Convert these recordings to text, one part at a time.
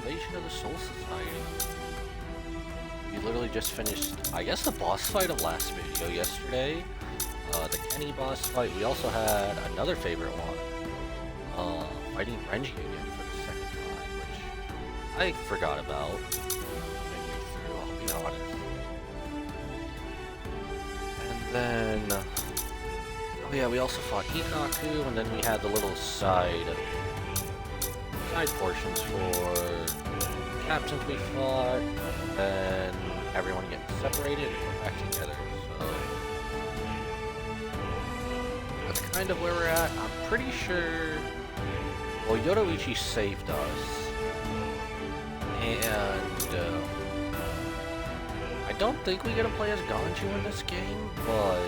Invasion of the Soul Society. We literally just finished, I guess, the boss fight of last video yesterday. The Kenny boss fight. We also had another favorite one. Fighting Renji again for the second time, which I forgot about. I'll be honest. And then, oh yeah, we also fought Ikaku, and then we had the little side portions for captains we fought, and then everyone getting separated and we're back together. So that's kind of where we're at. I'm pretty sure. Well, Yoruichi saved us, and I don't think we get to play as Ganju in this game, but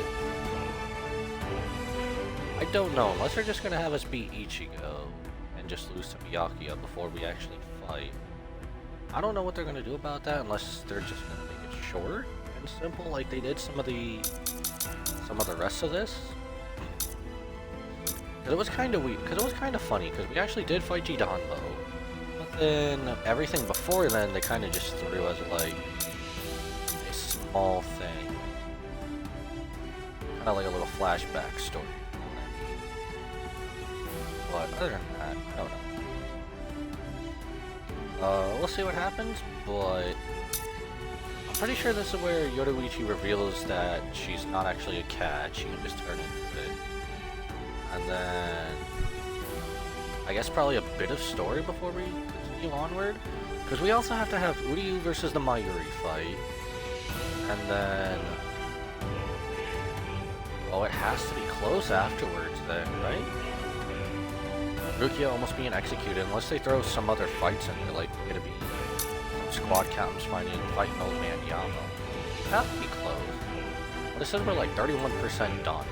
I don't know, unless they're just gonna have us beat Ichigo and just lose to Byakuya before we actually fight. I don't know what they're gonna do about that, unless they're just gonna make it short and simple like they did some of the rest of this. Cause it was kind of weird, because it was kind of funny, because we actually did fight Jidanbo, but then everything before then they kind of just threw as like a small thing, kind of like a little flashback story. But other than that, I don't know. We'll see what happens, but I'm pretty sure this is where Yoruichi reveals that she's not actually a cat, she can just turn into it. And then, I guess probably a bit of story before we continue onward. Because we also have to have Uryu versus the Mayuri fight. And then, oh, it has to be close afterwards then, right? Rukia almost being executed, unless they throw some other fights in there, like it'll be some squad captains fighting Old Man Yama. It has to be close. But it says we're like 31% done.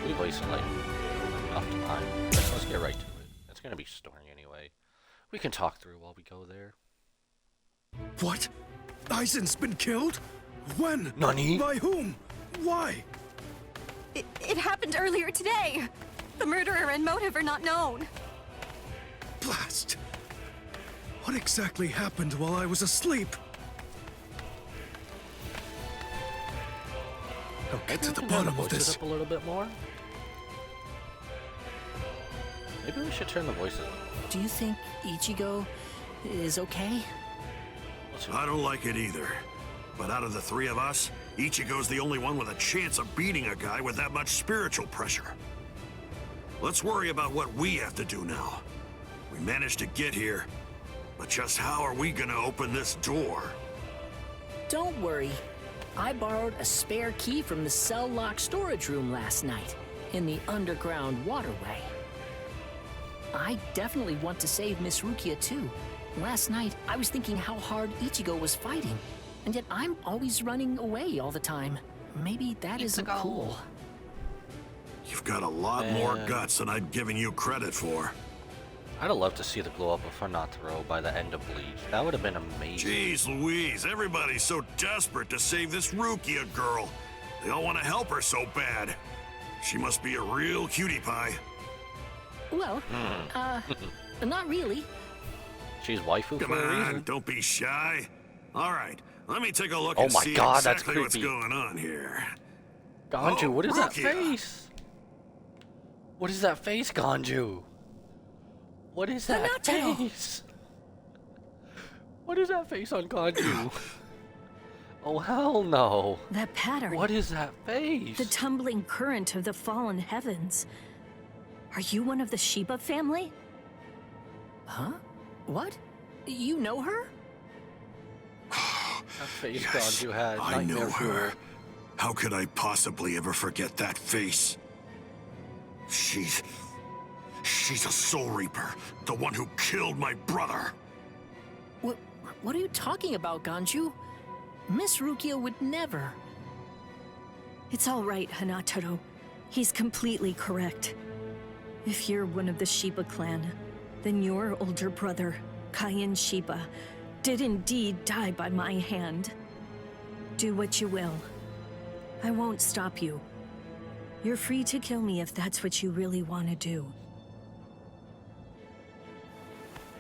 We wasted like enough time. Let's get right to it. It's gonna be story anyway. We can talk through while we go there. What? Aizen's been killed? When? Nani? By whom? Why? It happened earlier today. The murderer and motive are not known. Blast! What exactly happened while I was asleep? I'll get to the bottom of this. Up a little bit more. Maybe we should turn the voices up. Do you think Ichigo is okay? I don't like it either. But out of the three of us, Ichigo's the only one with a chance of beating a guy with that much spiritual pressure. Let's worry about what we have to do now. We managed to get here, but just how are we gonna open this door? Don't worry. I borrowed a spare key from the cell lock storage room last night, in the underground waterway. I definitely want to save Miss Rukia too. Last night, I was thinking how hard Ichigo was fighting, and yet I'm always running away all the time. Maybe that isn't cool. You've got a lot more guts than I'd given you credit for. I'd have loved to see the glow up of Hanataro by the end of Bleach. That would have been amazing. Jeez Louise, everybody's so desperate to save this Rukia girl. They all want to help her so bad. She must be a real cutie pie. Well, not really. She's waifu Come for a reason. on, don't be shy. All right, let me take a look Oh and my see God, that's exactly what's creepy. going on here. Ganju, Oh, what is that Rukia. face? What is that face, Ganju? What is that Hanataro. face? What is that face on Ganju? Oh, hell no. That pattern. What is that face? The tumbling current of the fallen heavens. Are you one of the Shiba family? Huh? What? You know her? That face Yes, Ganju had. I know Nightmare her. Fuel. How could I possibly ever forget that face? She's a Soul Reaper, the one who killed my brother. What are you talking about, Ganju? Miss Rukia would never. It's all right, Hanataro. He's completely correct. If you're one of the Shiba clan, then your older brother, Kaien Shiba, did indeed die by my hand. Do what you will. I won't stop you. You're free to kill me if that's what you really want to do.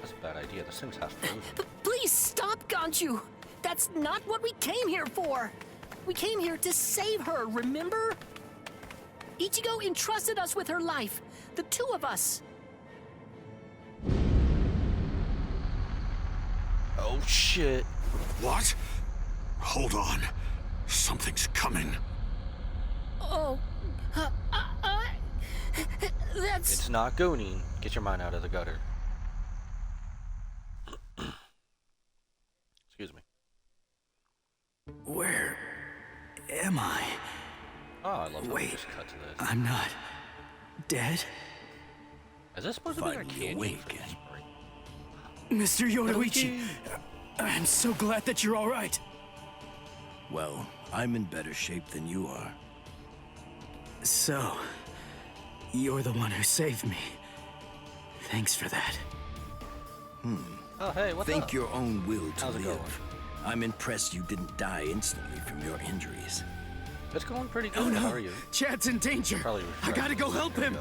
That's a bad idea. This thing's half frozen. Please stop, Ganchu! That's not what we came here for! We came here to save her, remember? Ichigo entrusted us with her life. The two of us. Oh, shit. What? Hold on. Something's coming. Oh, that's... It's not Gooning. Get your mind out of the gutter. Excuse me. Where am I? Oh, I love how we Wait, just cut to this. I'm not dead? Is this supposed to be our Finally canyon awake. for this break? Mr. Yoruichi, I'm so glad that you're all right. Well, I'm in better shape than you are. So, you're the one who saved me. Thanks for that. Oh, hey, what's Think up? your own will to How's it going? live. I'm impressed you didn't die instantly from your injuries. It's going pretty good. Oh no! How are you? Chad's in danger! Probably I gotta go help him!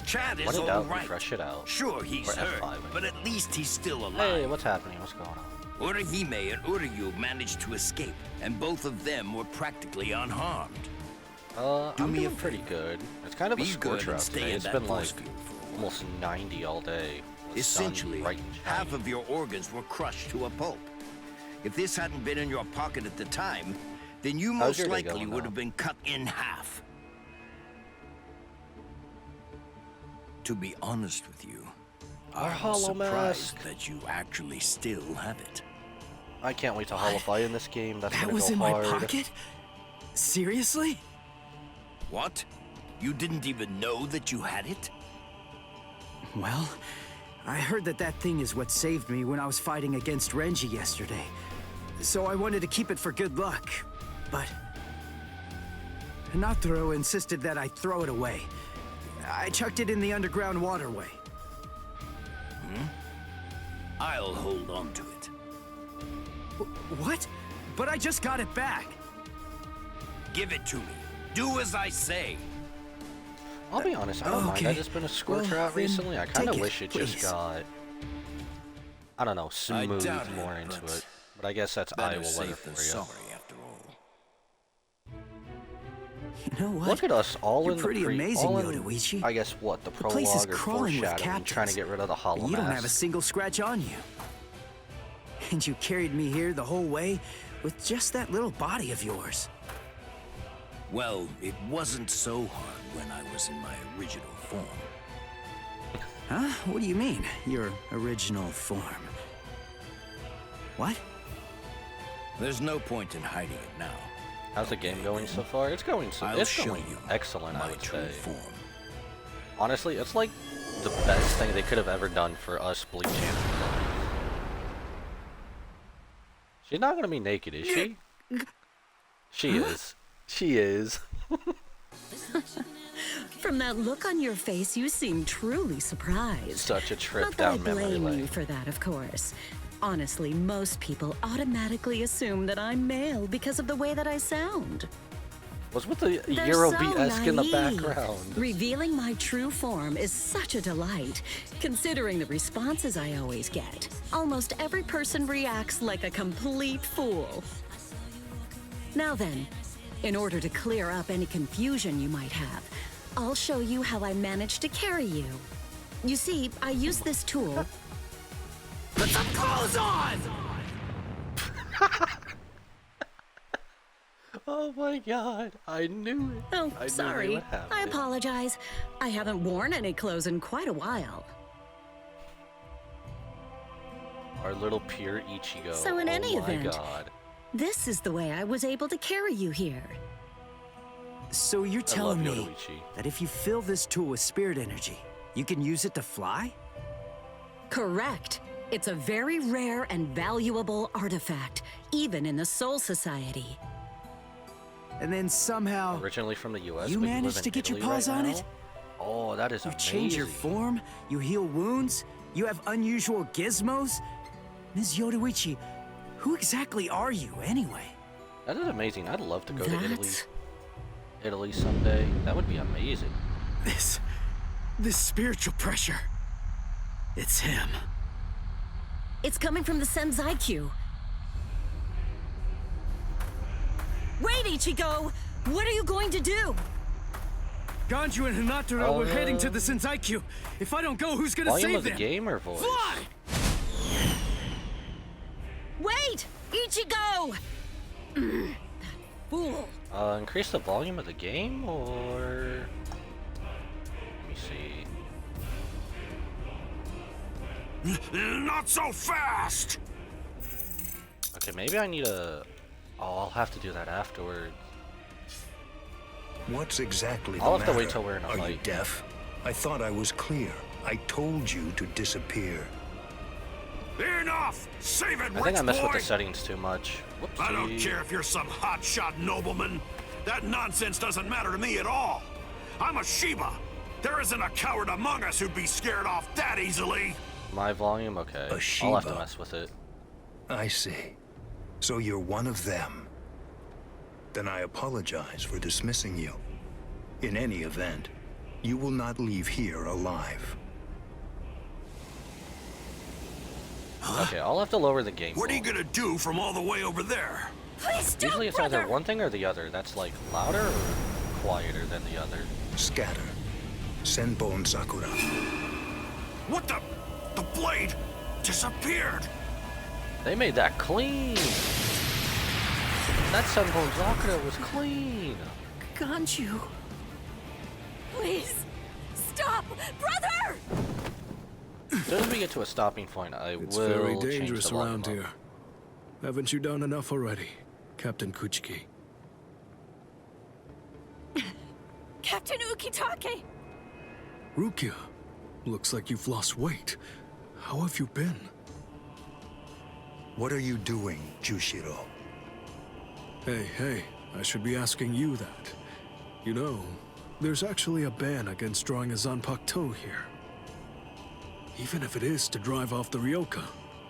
Chad When is in all doubt, right. refresh it out. Sure, he's Or hurt, F5, but at least he's still Hey, alive. what's happening? What's going on? Urahime and Uryu managed to escape, and both of them were practically unharmed. I'm me a doing pretty favor. good. It's kind of a Be good scorcher and out stay today. in It's that been like force field for a while. almost 90 all day. The sun Essentially, bright and half shiny. of your organs were crushed to a pulp. If this hadn't been in your pocket at the time, then you How's most your day likely going would now? have been cut in half. To be honest with you, Our I'm hollow surprised mask. that you actually still have it. I can't wait to holofy in this game. That's That gonna was go in hard. my pocket? Seriously? What? You didn't even know that you had it? Well, I heard that that thing is what saved me when I was fighting against Renji yesterday. So I wanted to keep it for good luck, but... Hinataro insisted that I throw it away. I chucked it in the underground waterway. I'll hold on to it. What? But I just got it back. Give it to me. Do as I say. I'll be honest, I don't mind. okay. I've just been a scorcher Well, out then recently. I kind of take it, wish it just please. got, I don't know, smooth doubt it, more into but it. But I guess that's Better Iowa weather safe than for you. sorry, after all. You know what? Look at us all You're in pretty the amazing, all in, Yoruichi. I guess what the The prologue place is or crawling with foreshadowing, captains. trying to get rid of the hollow You don't mask. have a single scratch on you. And you carried me here the whole way with just that little body of yours. Well, it wasn't so hard when I was in my original form. Huh? What do you mean, your original form? What? There's no point in hiding it now. How's the game going so far? It's going I'll it's show going you excellent, I my would true say. form. Honestly, it's like the best thing they could have ever done for us Bleach fans. She's not gonna be naked, is she? She is. She is. From that look on your face, you seem truly surprised. Such a trip Not that I down memory blame lane. you for that, of course. Honestly, most people automatically assume that I'm male because of the way that I sound. Was with the They're Euro-esque in the naive. background. Revealing my true form is such a delight, considering the responses I always get. Almost every person reacts like a complete fool. Now then, in order to clear up any confusion you might have, I'll show you how I managed to carry you. You see, I use this tool. Put some clothes on! Oh my god, I knew it. Oh, I knew they sorry. would have I it. apologize. I haven't worn any clothes in quite a while. Our little pure Ichigo. So in any oh my event- god. This is the way I was able to carry you here. So you're telling love me Yoruichi. that if you fill this tool with spirit energy, you can use it to fly? Correct. It's a very rare and valuable artifact, even in the Soul Society. And then somehow Originally from the US, you but managed live to in get your Italy paws right on now? it? Oh, that is You amazing. change your form, you heal wounds, you have unusual gizmos? Ms. Yoruichi, who exactly are you anyway? That is amazing. I'd love to go to Italy. That's... Italy someday. That would be amazing. This spiritual pressure. It's him. It's coming from the Senzai-Q. Wait, Ichigo! What are you going to do? Ganju and Hinataro were heading to the Senzai-Q. If I don't go, who's gonna Volume save of the them? game or voice? Fly! Wait! Ichigo! That fool. Increase the volume of the game, or... Let me see. Not so fast! Okay, maybe I need a... Oh, I'll have to do that afterwards. What's exactly the I'll have matter? to wait till we're in a Are you fight. deaf? I thought I was clear. I told you to disappear. Enough! Save it, I think rich I messed with boy! the settings too much. Whoopsie. I don't care if you're some hotshot nobleman. That nonsense doesn't matter to me at all. I'm a Shiba. There isn't a coward among us who'd be scared off that easily. My volume? Okay. A I'll have to Shiba. mess with it. I see. So you're one of them. Then I apologize for dismissing you. In any event, you will not leave here alive. Okay, I'll have to lower the game. What are you volume. gonna do from all the way over there? Please don't, Usually it's brother! either one thing or the other. That's like louder or quieter than the other. Scatter. Senbon Sakura. What the? The blade disappeared. They made that clean! That Senbon Sakura was clean! Ganju. Please, stop! Brother! As soon as we get to a stopping point, I It's will very change dangerous the volume around up. here. Haven't you done enough already, Captain Kuchiki? Captain Ukitake! Rukia, looks like you've lost weight. How have you been? What are you doing, Jushiro? Hey, I should be asking you that. You know, there's actually a ban against drawing a Zanpakuto here. Even if it is to drive off the Ryoka.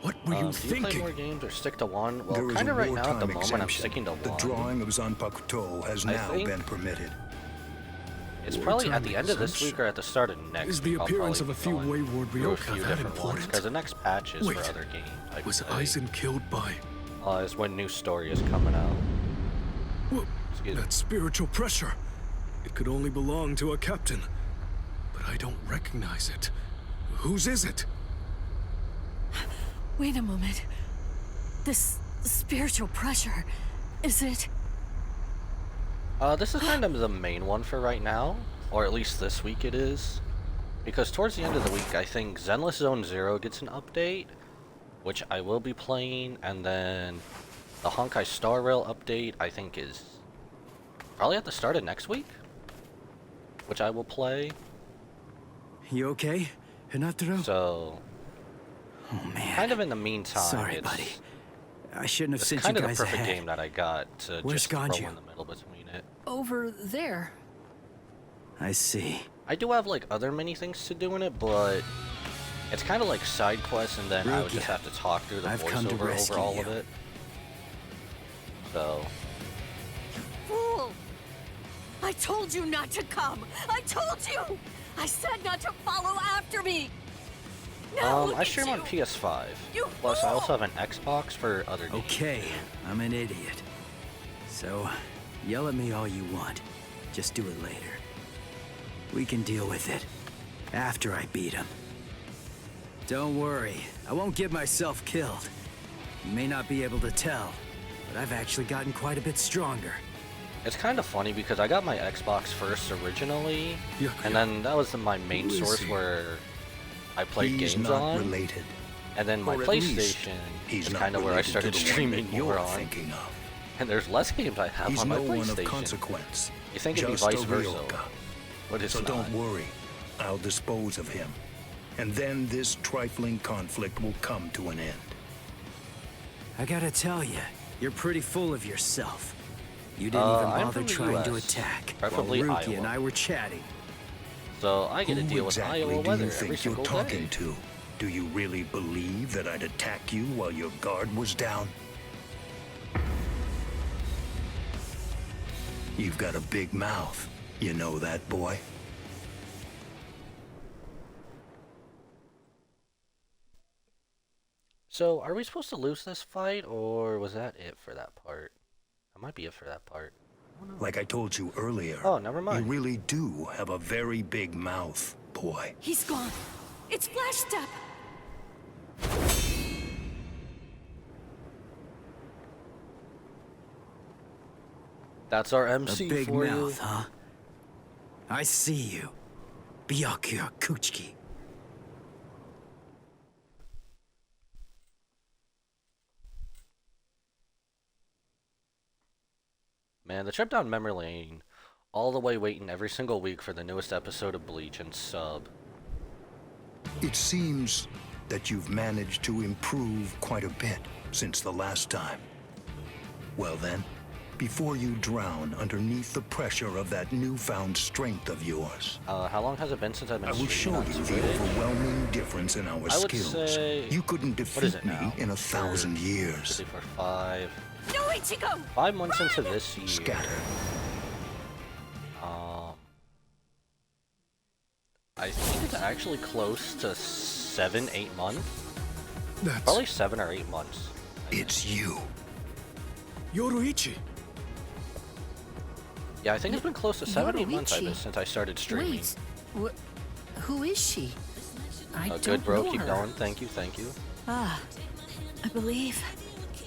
What were you Do you play thinking? more games or stick to one? There Well, is kind a of right now at the wartime moment I'm exemption. sticking to The one. drawing of Zanpakuto has I now think- been permitted. It's probably at the Wartime end of this week exemption. or at the start of next Is the week. I'll appearance probably of a few go wayward through a Ryoka few that different ones, important? because the next patch is Wait, for other games. I Was play. Aizen killed by... Is when new story is coming out. Whoa, Excuse me. that spiritual pressure. It could only belong to a captain. But I don't recognize it. Whose is it? Wait a moment. This spiritual pressure, is it? This is kind of the main one for right now, or at least this week it is. Because towards the end of the week, I think Zenless Zone Zero gets an update, which I will be playing, and then the Honkai Star Rail update, I think, is probably at the start of next week, which I will play. You okay, Hinataro? So, Oh man. kind of in the meantime, Sorry, it's, buddy. I shouldn't have it's sent kind you of the guys perfect ahead. game that I got to Where's just throw Ganju? in the middle between it. Over there. I see. I do have like other mini things to do in it, but it's kind of like side quests, and then I would just Rukia, have to talk through the I've come to voiceover over rescue all of you. it. So, Fool! I told you not to come! I told you! I said not to follow after me! Now look I at stream on you. PS5. You Plus, I also fool! have an Xbox for other games. Okay, I'm an idiot. So, yell at me all you want. Just do it later. We can deal with it after I beat him. Don't worry, I won't get myself killed. You may not be able to tell, but I've actually gotten quite a bit stronger. It's kind of funny because I got my Xbox first originally, Yakuya. and then that was my main Who is source he? where I played He's games not on. related. And then my Or at least, PlayStation he's is not kind of where I related to started the one streaming that more you're on. thinking of. And there's less games I have He's on my no one of PlayStation. consequence. You think it'd be just vice a versa, Ryoka. but it's So not. don't worry. I'll dispose of him. And then this trifling conflict will come to an end. I gotta tell you, you're pretty full of yourself. You didn't even I'm bother from the trying to US, attack, preferably while Ruki Iowa. and I were chatting. So I get to Who deal with exactly Iowa do weather you every think you're single talking day. to? Do you really believe that I'd attack you while your guard was down? You've got a big mouth. You know that, boy? So, are we supposed to lose this fight, or was that it for that part? That might be it for that part. Like I told you earlier, Oh, never mind. you really do have a very big mouth, boy. He's gone. It's Flash Step. That's our A MC big for mouth, you. huh? I see you. Byakuya Kuchiki. Man, the trip down memory lane, all the way waiting every single week for the newest episode of Bleach and sub. It seems that you've managed to improve quite a bit since the last time. Well then, before you drown underneath the pressure of that newfound strength of yours, How long has it been since I've been I will show streaming you on the Twitch? overwhelming difference in our I would skills. say- You couldn't What is defeat it me now? in 1,000 years. 54, 5. No, Ichigo! 5 months into this year. Scatter. I think it's actually close to 7, 8 months. That's Probably 7 or 8 months. It's you. Yoruichi. Yeah, I think it's been close to 7, 8 months Yoruichi? since I started streaming. Wait, who is she? I don't Good, bro. know Keep her. going. Thank you, thank you. I believe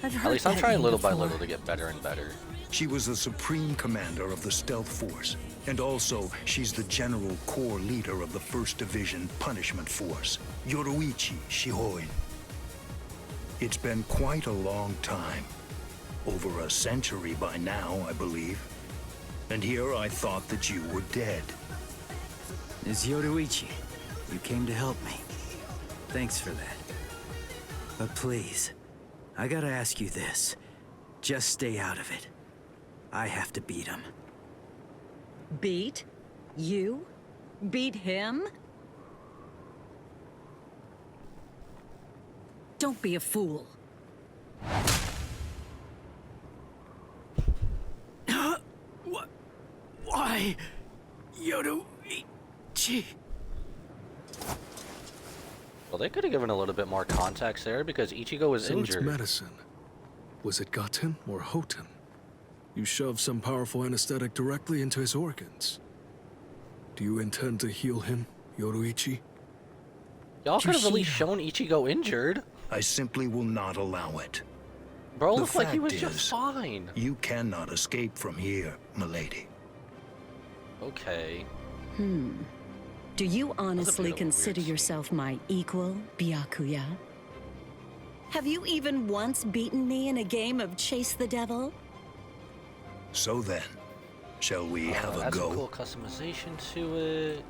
I've heard At least I'm that trying name little by before. little to get better and better. She was the supreme commander of the Stealth Force, and also she's the general corps leader of the 1st Division Punishment Force, Yoruichi Shihoin. It's been quite a long time. Over a century by now, I believe. And here I thought that you were dead. It's Yoruichi. You came to help me. Thanks for that. But please, I gotta ask you this. Just stay out of it. I have to beat him. Beat? You? Beat him? Don't be a fool. What? Why? Yoruichi. Well, they could have given a little bit more context there because Ichigo was So it's injured. medicine. Was it Goten or Hoten? You shoved some powerful anesthetic directly into his organs. Do you intend to heal him, Yoruichi? Y'all could have at see least shown Ichigo injured. I simply will not allow it. Bro The looked like he fact was just is- fine. You cannot escape from here, milady. Okay. Do you honestly weird consider scene. yourself my equal, Byakuya? Have you even once beaten me in a game of Chase the Devil? So then, shall we have a Add some go? cool customization to it.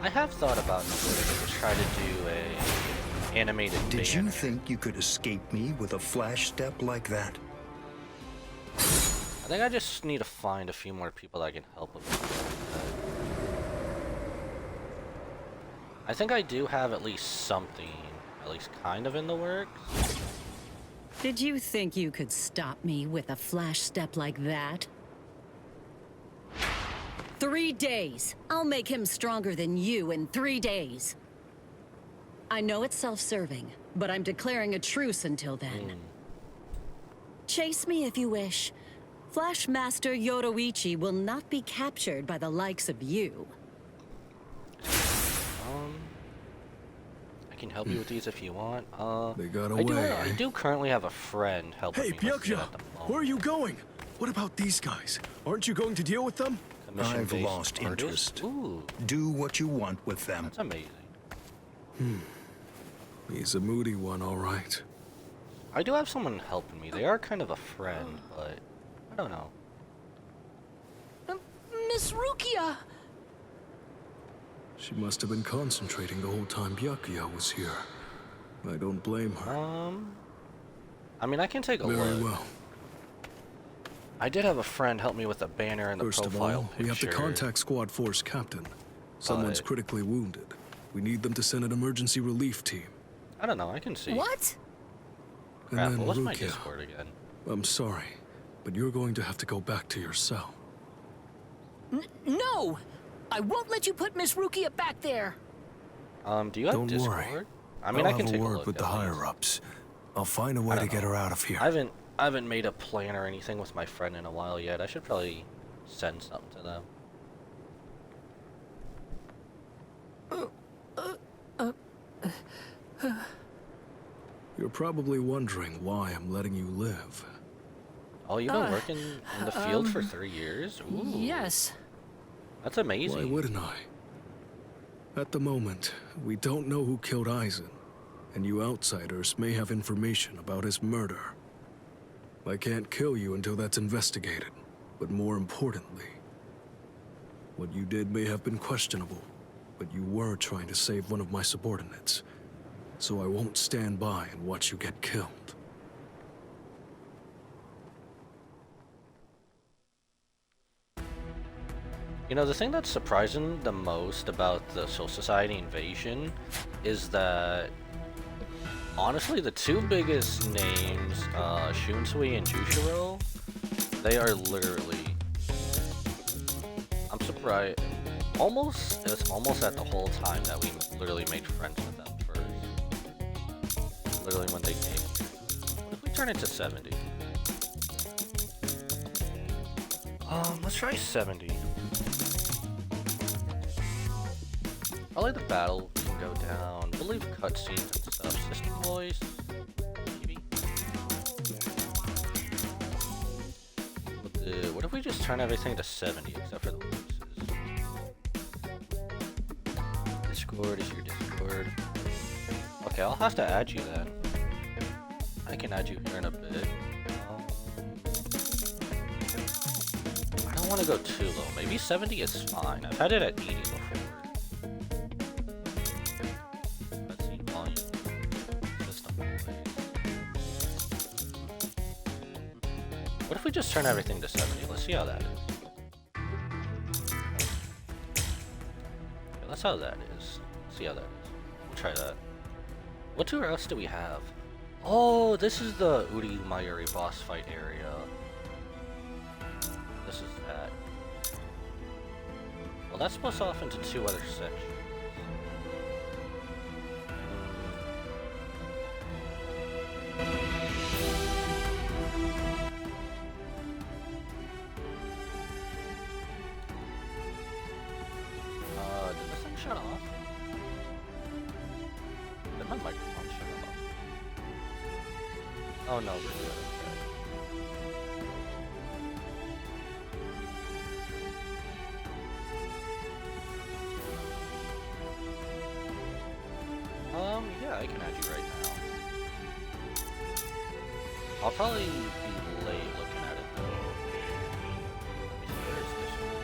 I have thought about to try to do a animated Did you banner. think you could escape me with a flash step like that? I think I just need to find a few more people that can help with that. I think I do have at least something, at least kind of in the works. Did you think you could stop me with a flash step like that? 3 days. I'll make him stronger than you in 3 days. I know it's self-serving, but I'm declaring a truce until then. Chase me if you wish. Flash Master Yoruichi will not be captured by the likes of you. I can help you with these if you want. They got I away. do currently have a friend helping Hey, me with it Byakuya! at the moment. Where are you going? What about these guys? Aren't you going to deal with them? Commission-based I've lost artist? interest. Ooh, Do what you want with them. that's amazing. He's a moody one, all right. I do have someone helping me. They are kind of a friend, but I don't know. Miss Rukia! She must have been concentrating the whole time Byakuya was here. I don't blame her. I mean, I can take a Very look. well. I did have a friend help me with the banner and the First of profile all, we have to picture. contact Squad Force Captain. Someone's But- critically wounded. We need them to send an emergency relief team. I don't know. I can see. What? And Crap, then what was my Rukia. Discord again? I'm sorry, but you're going to have to go back to your cell. No! I won't let you put Miss Rukia back there! Do you have Don't Discord? worry. I mean, I'll I can have take a a word look with the at least. higher-ups. I'll find a way I to don't get know. her out of here. I haven't made a plan or anything with my friend in a while yet. I should probably send something to them. You're probably wondering why I'm letting you live. Oh, you've been working in the field for 3 years? Ooh, Yes. that's Why amazing. wouldn't I? At the moment, we don't know who killed Eisen, and you outsiders may have information about his murder. I can't kill you until that's investigated, but more importantly, what you did may have been questionable, but you were trying to save one of my subordinates, so I won't stand by and watch you get killed. You know, the thing that's surprising the most about the Soul Society invasion is that, honestly, the two biggest names, Shunsui and Jushiro, they are literally, I'm surprised, it's almost at the whole time that we literally made friends with them first. Literally when they came here. What if we turn it to 70? Let's try 70. Probably the battle can go down. We'll leave cutscenes and stuff. System voice, maybe. What if we just turn everything to 70 except for the voices? Discord is your Discord. Okay, I'll have to add you then. I can add you here in a bit. I don't want to go too low. Maybe 70 is fine. I've had it at 80 before. Cutscene volume. System voice. What if we just turn everything to 70? Let's see how that is. Okay, that's how that is. Let's see how that is. We'll try that. What tour else do we have? Oh, this is the Uri Mayuri boss fight area. This is that. Well, that splits off into 2 other sections. Did this thing shut off? Did my microphone shut off? Oh no, we're good. Yeah, I can add you right now. I'll probably be late looking at it though. Let me see, where is this one?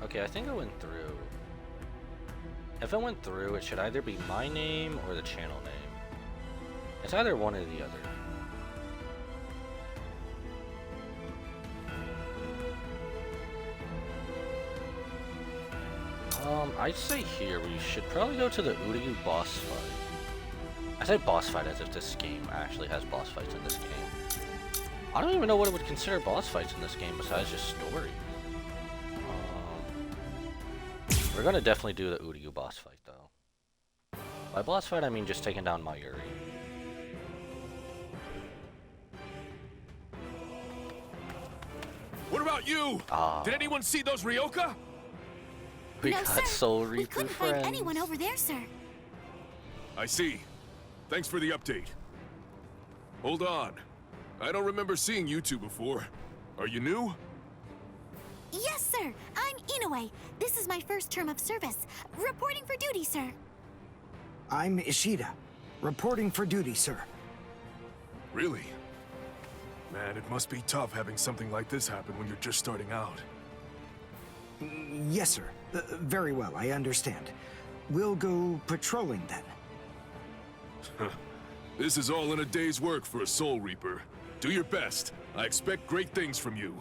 Okay, I think it went through. If it went through, it should either be my name or the channel name. It's either one or the other. I'd say here we should probably go to the Uryu boss fight. I say boss fight as if this game actually has boss fights in this game. I don't even know what I would consider boss fights in this game besides just story. We're gonna definitely do the Uryu boss fight though. By boss fight I mean just taking down Mayuri. What about you? Did anyone see those Ryoka? We No, got sir. Soul We Riku couldn't friends. find anyone over there, sir. I see. Thanks for the update. Hold on. I don't remember seeing you two before. Are you new? Yes, sir. I'm Inoue. This is my first term of service. Reporting for duty, sir. I'm Ishida, reporting for duty, sir. Really? Man, it must be tough having something like this happen when you're just starting out. Yes, sir. Very well, I understand. We'll go patrolling then. This is all in a day's work for a Soul Reaper. Do your best. I expect great things from you.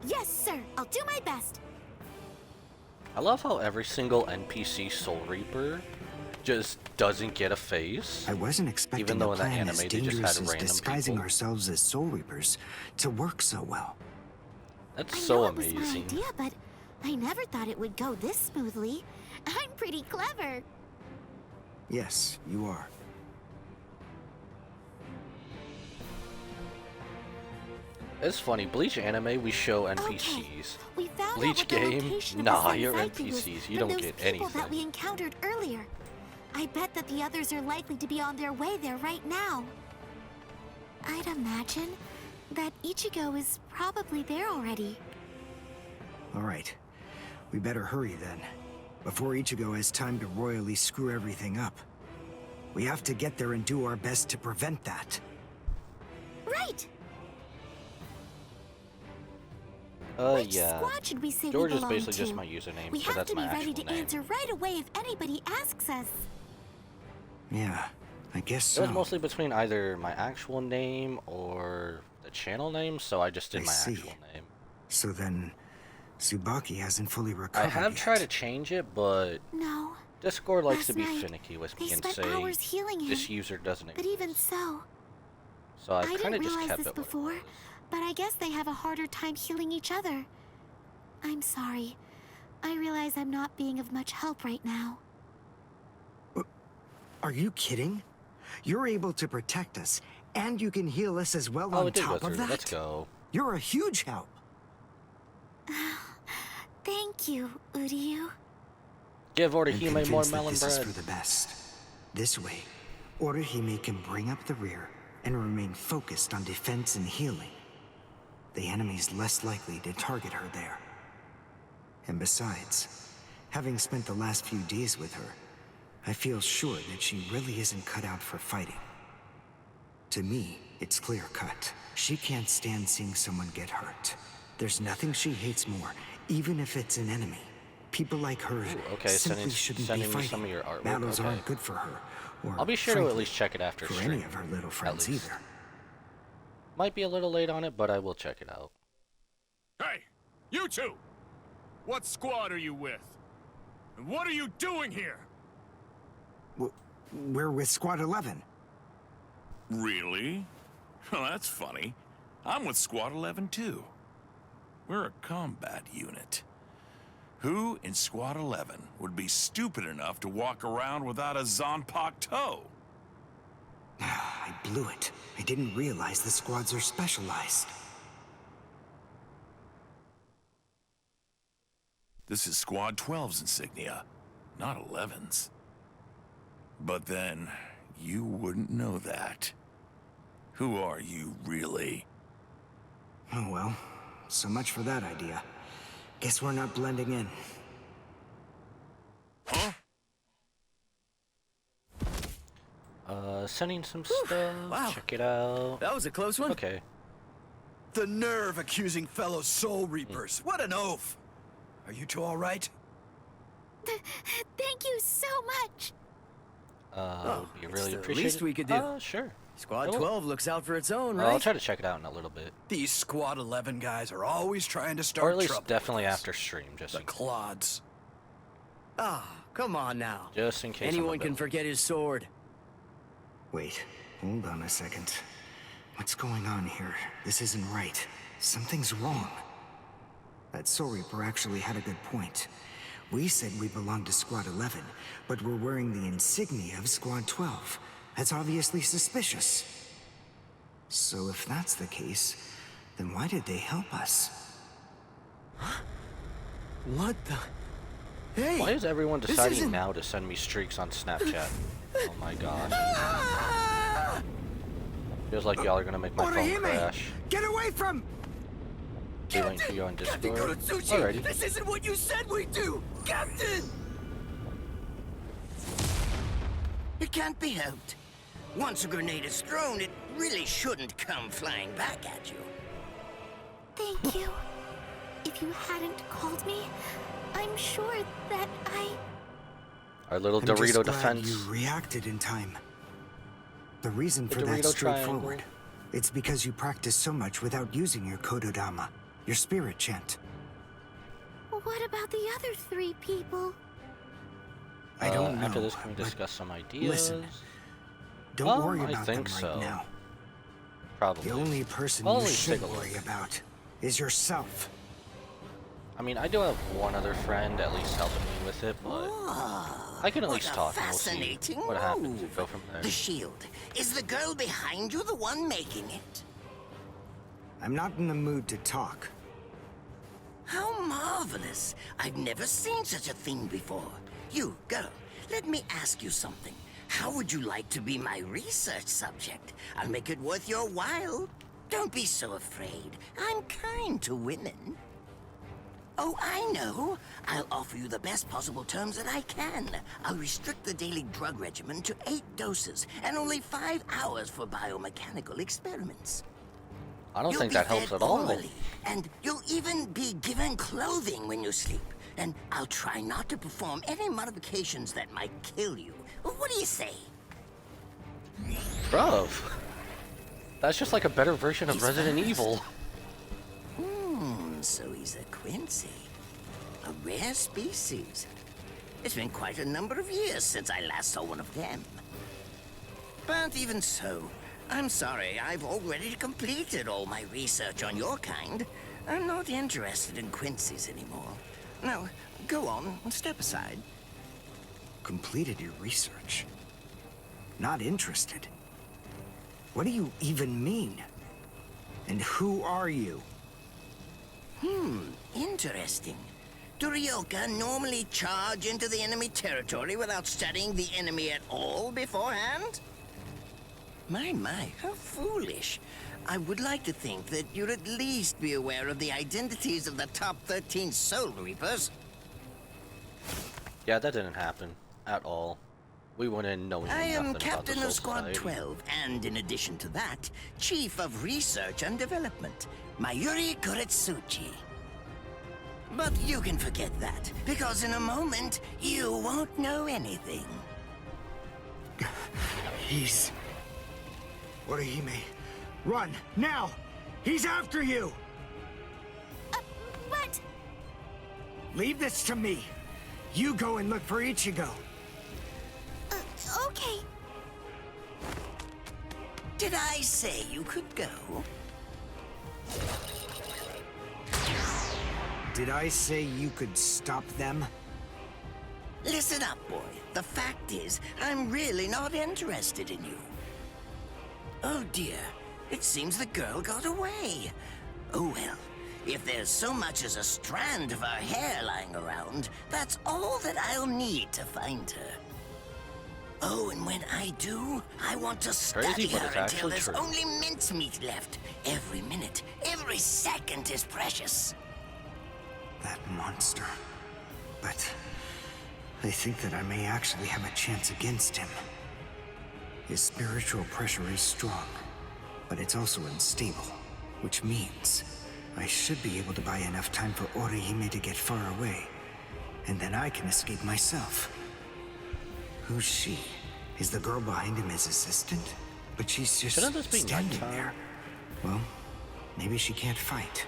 Yes, sir. I'll do my best. I love how every single NPC Soul Reaper just doesn't get a face. I wasn't expecting Even though a in the plan anime as they just dangerous had as random disguising people. ourselves as Soul Reapers to work so well. That's I so know it was my amazing. idea, but I never thought it would go this smoothly. I'm pretty clever. Yes, you are. It's funny, Bleach anime, we show NPCs. Okay, we found Bleach out what the game, location of nah, the sun you're factory was NPCs, you from don't those get people that we anything. encountered earlier. I bet that the others are likely to be on their way there right now. I'd imagine that Ichigo is probably there already. All right. We better hurry then, before Ichigo has time to royally screw everything up. We have to get there and do our best to prevent that. Right! Which Yeah. squad should we say George we is belong basically to? just my username, We so have that's to be my ready actual to name. answer right away if anybody asks us. Yeah, I guess It so. was mostly between either my actual name or the channel name, so I just did I my see. actual name. So then, Tsubaki hasn't fully recovered I have yet. tried to change it, but No. Discord likes to Last be night, finicky with They me and spent say hours healing him. this user doesn't But exist. even so, So I I kind didn't of just realize kept this it what it before, was. but I guess they have a harder time healing each other. I'm sorry. I realize I'm not being of much help right now. Are you kidding? You're able to protect us, and you can heal us as well Oh, on it did go top through. of that? Let's go. You're a huge help. Thank you, Uryu. Give I'm Orihime more convinced that melon this bread. is for the best. This way, Orihime can bring up the rear and remain focused on defense and healing. The enemy's less likely to target her there. And besides, having spent the last few days with her, I feel sure that she really isn't cut out for fighting. To me, it's clear-cut. She can't stand seeing someone get hurt. There's nothing she hates more, even if it's an enemy. People like her Ooh, okay, simply shouldn't be sending me fighting. some of your artwork, Battles okay. aren't good for her, or I'll be sure to at frankly, least check it after for stream. any of her little friends least. either. Might be a little late on it, but I will check it out. Hey, you two! What squad are you with? And what are you doing here? We're with Squad 11. Really? Well, that's funny. I'm with Squad 11 too. We're a combat unit. Who in Squad 11 would be stupid enough to walk around without a Zonpak toe? I blew it. I didn't realize the squads are specialized. This is Squad 12's insignia, not 11's. But then, you wouldn't know that. Who are you, really? Oh well, so much for that idea. Guess we're not blending in. Huh? Sending some stuff. wow. Check it out. That was a close one. Okay. The nerve accusing fellow Soul Reapers. What an oaf. Are you two all right? Thank you so much. Would be it's really the appreciated. least we could do. Sure. Squad I will. 12 looks out for its own, I'll right? try to check it out in a little bit. These Squad 11 guys are always trying to start Or at least trouble definitely with us. after stream, just The in case. clods. Ah, come on now. Just in case. I'm Anyone a can bit- forget his sword. Wait, hold on a second. What's going on here? This isn't right. Something's wrong. That Soul Reaper actually had a good point. We said we belonged to Squad 11, but we're wearing the insignia of Squad 12. That's obviously suspicious. So if that's the case, then why did they help us? What the? Hey! Why is everyone this deciding isn't- now to send me streaks on Snapchat? Oh my gosh. Feels like y'all are gonna make my phone Orihime! crash. Get away from... Be waiting for you on Discord. Captain Kurotsuchi! Alrighty. This isn't what you said we'd do! Captain! It can't be helped. Once a grenade is thrown, it really shouldn't come flying back at you. Thank you. If you hadn't called me, I'm sure that Our little I'm just Dorito glad defense. you reacted in time. The reason The for that's Dorito straightforward. triangle. It's because you practice so much without using your Kododama, your spirit chant. What about the other 3 people? I don't know. After this, can we but discuss some ideas? Listen, don't worry I about think them so. right now. Probably. The only person I'll you at least should take a look. worry about is yourself. I mean, I do have one other friend at least helping me with it, but I can at What least a talk and we'll see fascinating what happens move. and go from there. The shield. Is the girl behind you the one making it? I'm not in the mood to talk. How marvelous. I've never seen such a thing before. You, girl, let me ask you something. How would you like to be my research subject? I'll make it worth your while. Don't be so afraid. I'm kind to women. Oh, I know. I'll offer you the best possible terms that I can. I'll restrict the daily drug regimen to 8 doses and only 5 hours for biomechanical experiments. I don't You'll think be that helps fed at all. orally, and you'll even be given clothing when you sleep. And I'll try not to perform any modifications that might kill you. What do you say? Bruv. That's just like a better version of He's Resident fast. Evil. So he's a Quincy. A rare species. It's been quite a number of years since I last saw one of them. But even so, I'm sorry, I've already completed all my research on your kind. I'm not interested in Quincy's anymore. Now, go on, step aside. Completed your research. Not interested. What do you even mean? And who are you? Interesting. Do Ryoka normally charge into the enemy territory without studying the enemy at all beforehand? My, how foolish. I would like to think that you'd at least be aware of the identities of the top 13 Soul Reapers. Yeah, that didn't happen at all. We went in knowing I am nothing Captain about of the Soul Squad Society. 12, and in addition to that, Chief of Research and Development, Mayuri Kuretsuchi. But you can forget that, because in a moment, you won't know anything. He's... Orihime, run, now! He's after you! What? Leave this to me. You go and look for Ichigo. Okay. Did I say you could go? Did I say you could stop them? Listen up, boy. The fact is, I'm really not interested in you. Oh dear, it seems the girl got away. Oh well, if there's so much as a strand of her hair lying around, that's all that I'll need to find her. Oh, and when I do, I want to study Crazy, but her it's until actually there's true. only mincemeat left. Every minute, every second is precious. That monster. But I think that I may actually have a chance against him. His spiritual pressure is strong, but it's also unstable, which means I should be able to buy enough time for Orihime to get far away, and then I can escape myself. Who's she? Is the girl behind him his assistant? But she's just Shouldn't this be standing nighttime? there. Well, maybe she can't fight.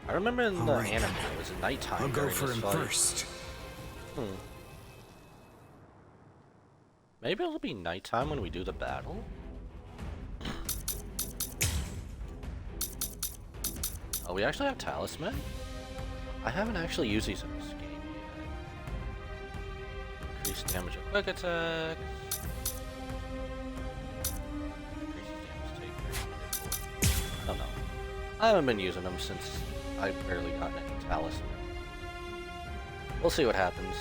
I remember in the Alright, anime it was nighttime. I'll go during for this him fight. first. Maybe it'll be nighttime when we do the battle. Oh, we actually have talisman? I haven't actually used these in this game yet. Increase damage of quick attack. I don't know. I haven't been using them since I've barely gotten any talisman. We'll see what happens.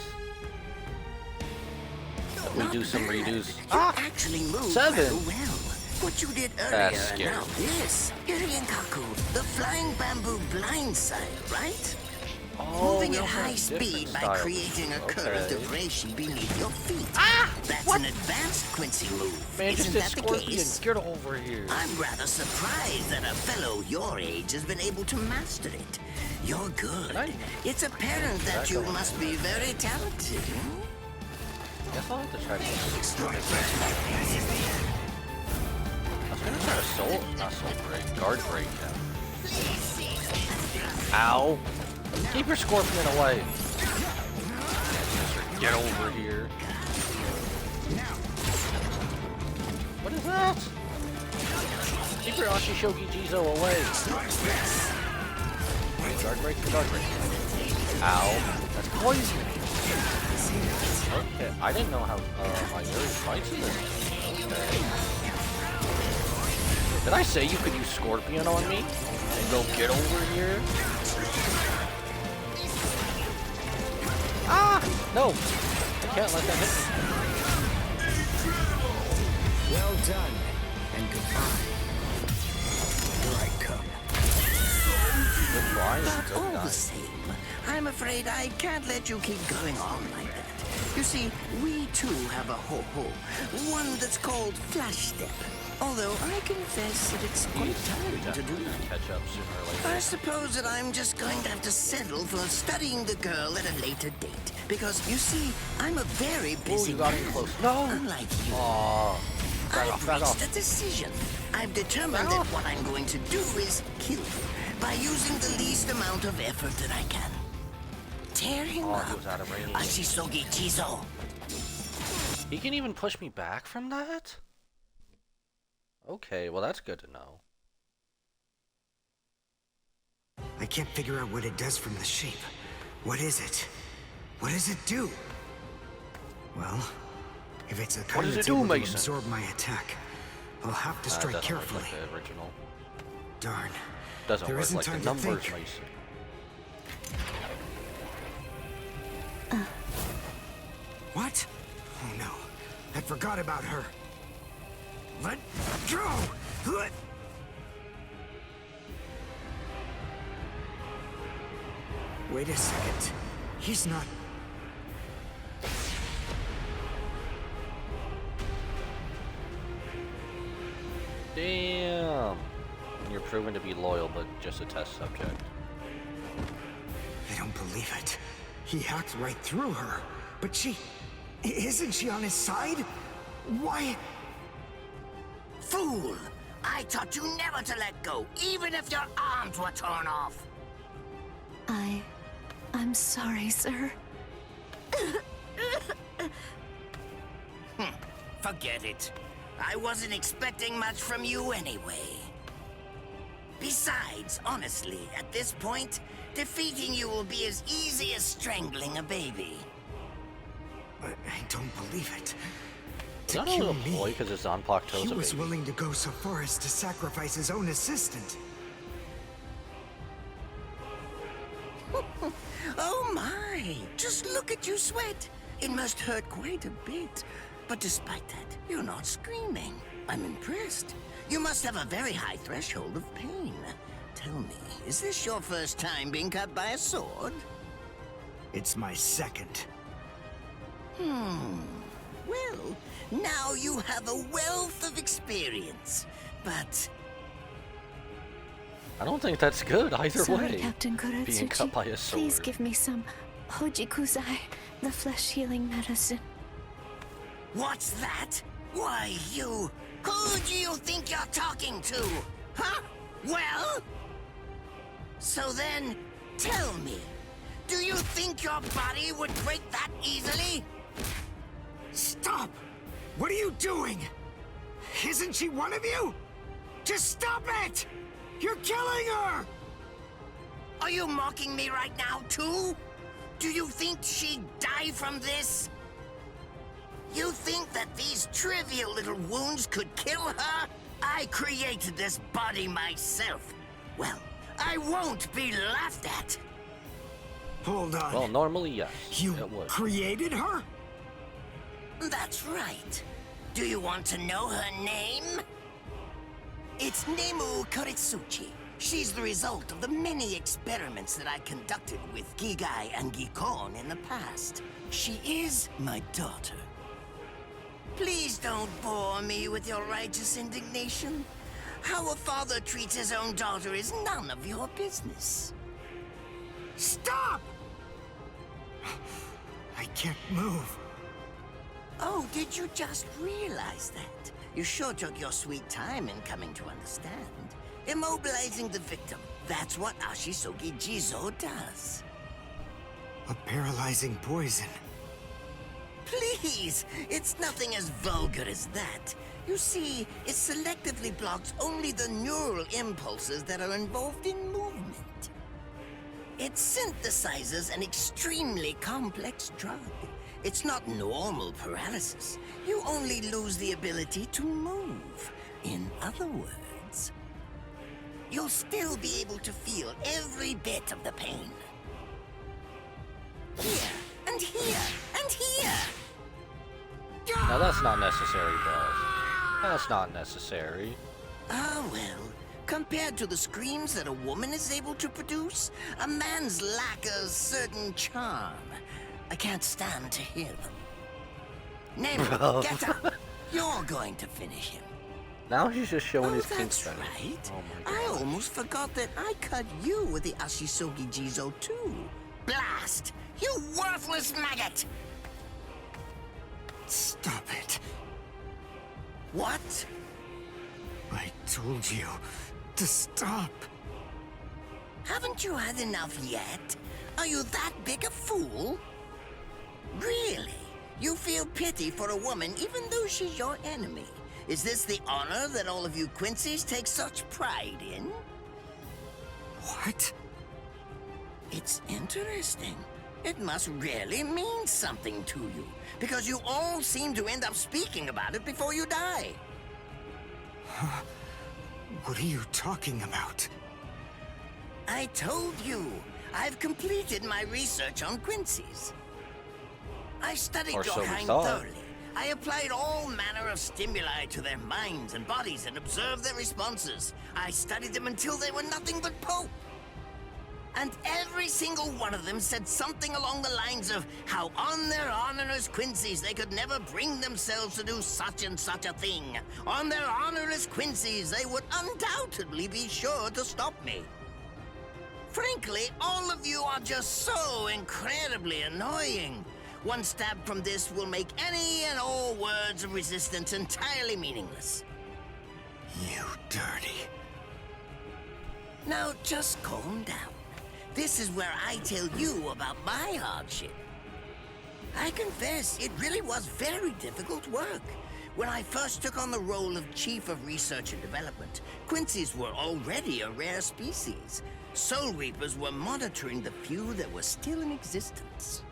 If we Not do some bad. redos. You actually moved 7. rather well. What you did earlier That's and scary. now this. Kaku, the flying bamboo blindside, right? Oh, Moving we at also have high different speed by styles. creating a current Okay. of reishi beneath your feet. That's What? an advanced Quincy move. Man, Isn't just a that the scorpion. case? Get over here. I'm rather surprised that a fellow your age has been able to master it. You're good. Right. It's apparent that Back you on. must be very talented. guess I'll have to try to get this. I was gonna try to not soul break, guard break him. Ow! Keep your scorpion away! Get over here. What is that? Keep your Ashishogi Jizo away. Guard break for guard break. Ow. That's poison. Okay, I didn't know how my Yuri fights in this. Okay. Did I say you could use Scorpion on me? And go get over here? Ah! No! I can't let that hit me. Well done, and goodbye. Here I come. But all the same, I'm afraid I can't let you keep going on like that. You see, we too have a ho-ho, one that's called Flash Step. Although I confess that it's quite tiring to do. Catch up sooner or later. I suppose that I'm just going to have to settle for studying the girl at a later date. Because, you see, I'm a very busy you got man. in close. No! Unlike you. Aww. I've reached a decision. I've determined that what I'm going to do is kill you by using the least amount of effort that I can. Tear him up. He was out of range. Ashisogi Chizo. He can even push me back from that? Okay, well that's good to know. I can't figure out what it does from the shape. What is it? What does it do? Well, if it's a kind that's able to absorb my attack, I'll have to strike carefully. Like the original. Darn. Doesn't there work isn't like time the numbers, to think. Mason. What? Oh no. I forgot about her. Let go! Let... Wait a second. He's not... Damn. And you're proven to be loyal, but just a test subject. I don't believe it. He hacked right through her. But she... Isn't she on his side? Why... Fool! I taught you never to let go, even if your arms were torn off. I'm sorry, sir. Forget it. I wasn't expecting much from you anyway. Besides, honestly, at this point, defeating you will be as easy as strangling a baby. I don't believe it. To kill me, because it's on he was willing to go so far as to sacrifice his own assistant. Oh my! Just look at you sweat. It must hurt quite a bit. But despite that, you're not screaming. I'm impressed. You must have a very high threshold of pain. Tell me, is this your first time being cut by a sword? It's my second. Well, now you have a wealth of experience, but... I don't think that's good either Sorry, way. Captain Kuratsuchi. Being cut by a sword. Please give me some Hojikuzai, the flesh healing medicine. What's that? Why, you... Who do you think you're talking to? Huh? Well? So then, tell me, do you think your body would break that easily? Stop! What are you doing? Isn't she one of you? Just stop it! You're killing her! Are you mocking me right now, too? Do you think she'd die from this? You think that these trivial little wounds could kill her? I created this body myself. Well, I won't be laughed at. Hold on. Well, normally, yes. You it would. created her? That's right. Do you want to know her name? It's Nemu Kuritsuchi. She's the result of the many experiments that I conducted with Gigai and Gikon in the past. She is my daughter. Please don't bore me with your righteous indignation. How a father treats his own daughter is none of your business. Stop! I can't move. Oh, did you just realize that? You sure took your sweet time in coming to understand. Immobilizing the victim. That's what Ashisogi Jizo does. A paralyzing poison. Please! It's nothing as vulgar as that. You see, it selectively blocks only the neural impulses that are involved in movement. It synthesizes an extremely complex drug. It's not normal paralysis. You only lose the ability to move. In other words, you'll still be able to feel every bit of the pain. Here, and here, and here! Now that's not necessary, bro. That's not necessary. Ah, well, compared to the screams that a woman is able to produce, a man's lack a certain charm. I can't stand to hear them. Nemo, get up! You're going to finish him. Now he's just showing his kink That's stuff. right. Oh my I god. almost forgot that I cut you with the Ashisogi Jizo too. Blast! You worthless maggot! Stop it. What? I told you to stop. Haven't you had enough yet? Are you that big a fool? Really? You feel pity for a woman even though she's your enemy? Is this the honor that all of you Quincy's take such pride in? What? It's interesting. It must really mean something to you, because you all seem to end up speaking about it before you die. What are you talking about? I told you, I've completed my research on Quincy's. I studied Or your so we kind thought. thoroughly. I applied all manner of stimuli to their minds and bodies and observed their responses. I studied them until they were nothing but pulp. And every single one of them said something along the lines of how on their honor as Quincy's they could never bring themselves to do such and such a thing. On their honor as Quincy's they would undoubtedly be sure to stop me. Frankly, all of you are just so incredibly annoying. One stab from this will make any and all words of resistance entirely meaningless. You dirty. Now just calm down. This is where I tell you about my hardship. I confess, it really was very difficult work. When I first took on the role of Chief of Research and Development, Quincy's were already a rare species. Soul Reapers were monitoring the few that were still in existence.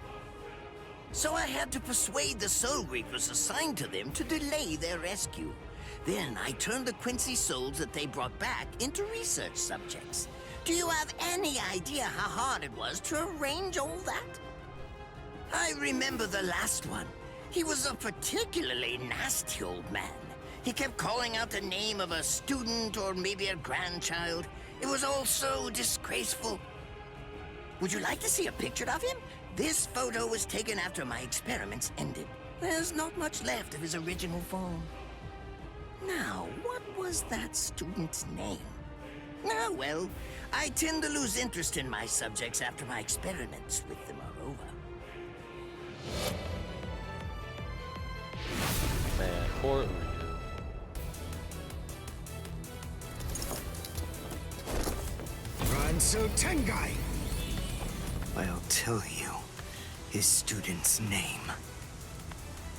So I had to persuade the Soul Reapers assigned to them to delay their rescue. Then I turned the Quincy souls that they brought back into research subjects. Do you have any idea how hard it was to arrange all that? I remember the last one. He was a particularly nasty old man. He kept calling out the name of a student or maybe a grandchild. It was all so disgraceful. Would you like to see a picture of him? This photo was taken after my experiments ended. There's not much left of his original form. Now, what was that student's name? Ah, well, I tend to lose interest in my subjects after my experiments with them are over. Man, poor Uryu. Ranso Tengai! I'll tell you his student's name.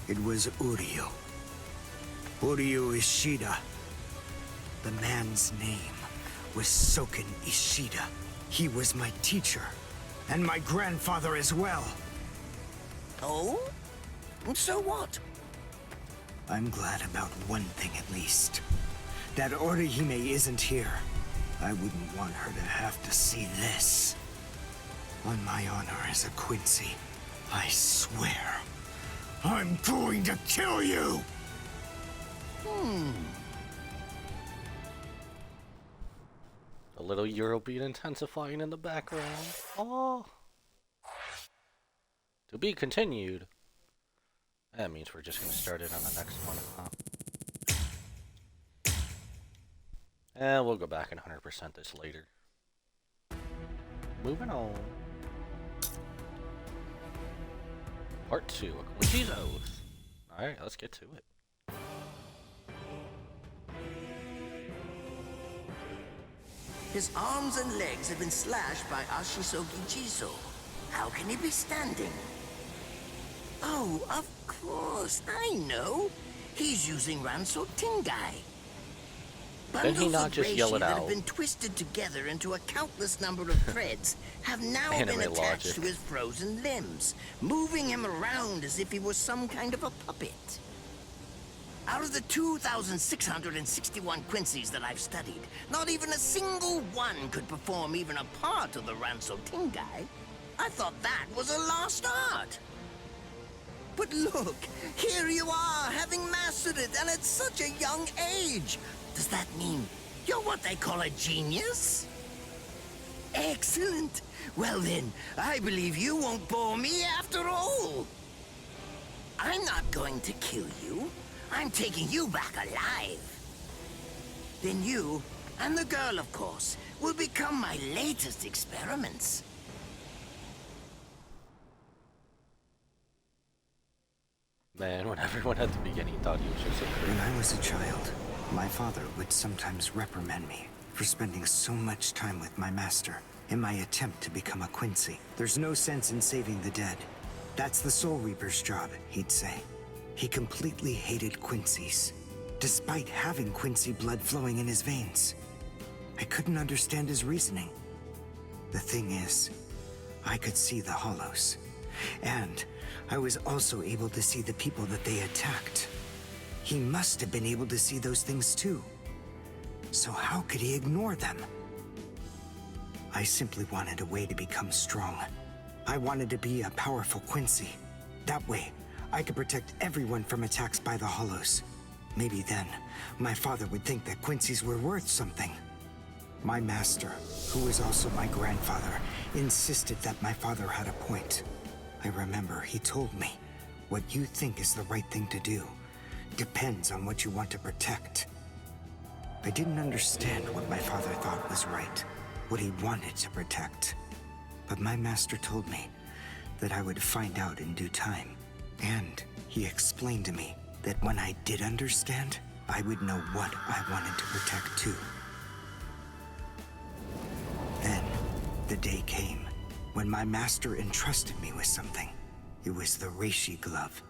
It was Uryu. Uryu Ishida. The man's name was Soken Ishida. He was my teacher, and my grandfather as well. Oh? So what? I'm glad about one thing at least. That Orihime isn't here. I wouldn't want her to have to see this. On my honor as a Quincy, I swear, I'm going to kill you! A little Eurobeat intensifying in the background. Oh. To be continued. That means we're just gonna start it on the next one, huh? And we'll go back and 100% this later. Moving on. Part 2, A Quincy's Oath. Alright, let's get to it. His arms and legs have been slashed by Ashisogi Jiso. How can he be standing? Oh, of course, I know. He's using Ranso Tingai. Did he not just yell it that out? have been twisted together into a countless number of threads have now been Anime attached logic. to his frozen limbs, moving him around as if he was some kind of a puppet. Out of the 2,661 Quincy's that I've studied, not even a single one could perform even a part of the Ranso Tingai. I thought that was a lost art. But look, here you are, having mastered it, and at such a young age. Does that mean you're what they call a genius? Excellent. Well then, I believe you won't bore me after all. I'm not going to kill you. I'm taking you back alive. Then you, and the girl of course, will become my latest experiments. Man, when everyone at the beginning thought he was just a When I was a child, my father would sometimes reprimand me for spending so much time with my master in my attempt to become a Quincy. There's no sense in saving the dead. That's the Soul Reaper's job, he'd say. He completely hated Quincy's, despite having Quincy blood flowing in his veins. I couldn't understand his reasoning. The thing is, I could see the hollows, and I was also able to see the people that they attacked. He must have been able to see those things too. So how could he ignore them? I simply wanted a way to become strong. I wanted to be a powerful Quincy. That way, I could protect everyone from attacks by the hollows. Maybe then, my father would think that Quincy's were worth something. My master, who was also my grandfather, insisted that my father had a point. I remember he told me, what you think is the right thing to do depends on what you want to protect. I didn't understand what my father thought was right, what he wanted to protect. But my master told me that I would find out in due time. And he explained to me that when I did understand, I would know what I wanted to protect too. Then, the day came when my master entrusted me with something. It was the Reishi glove.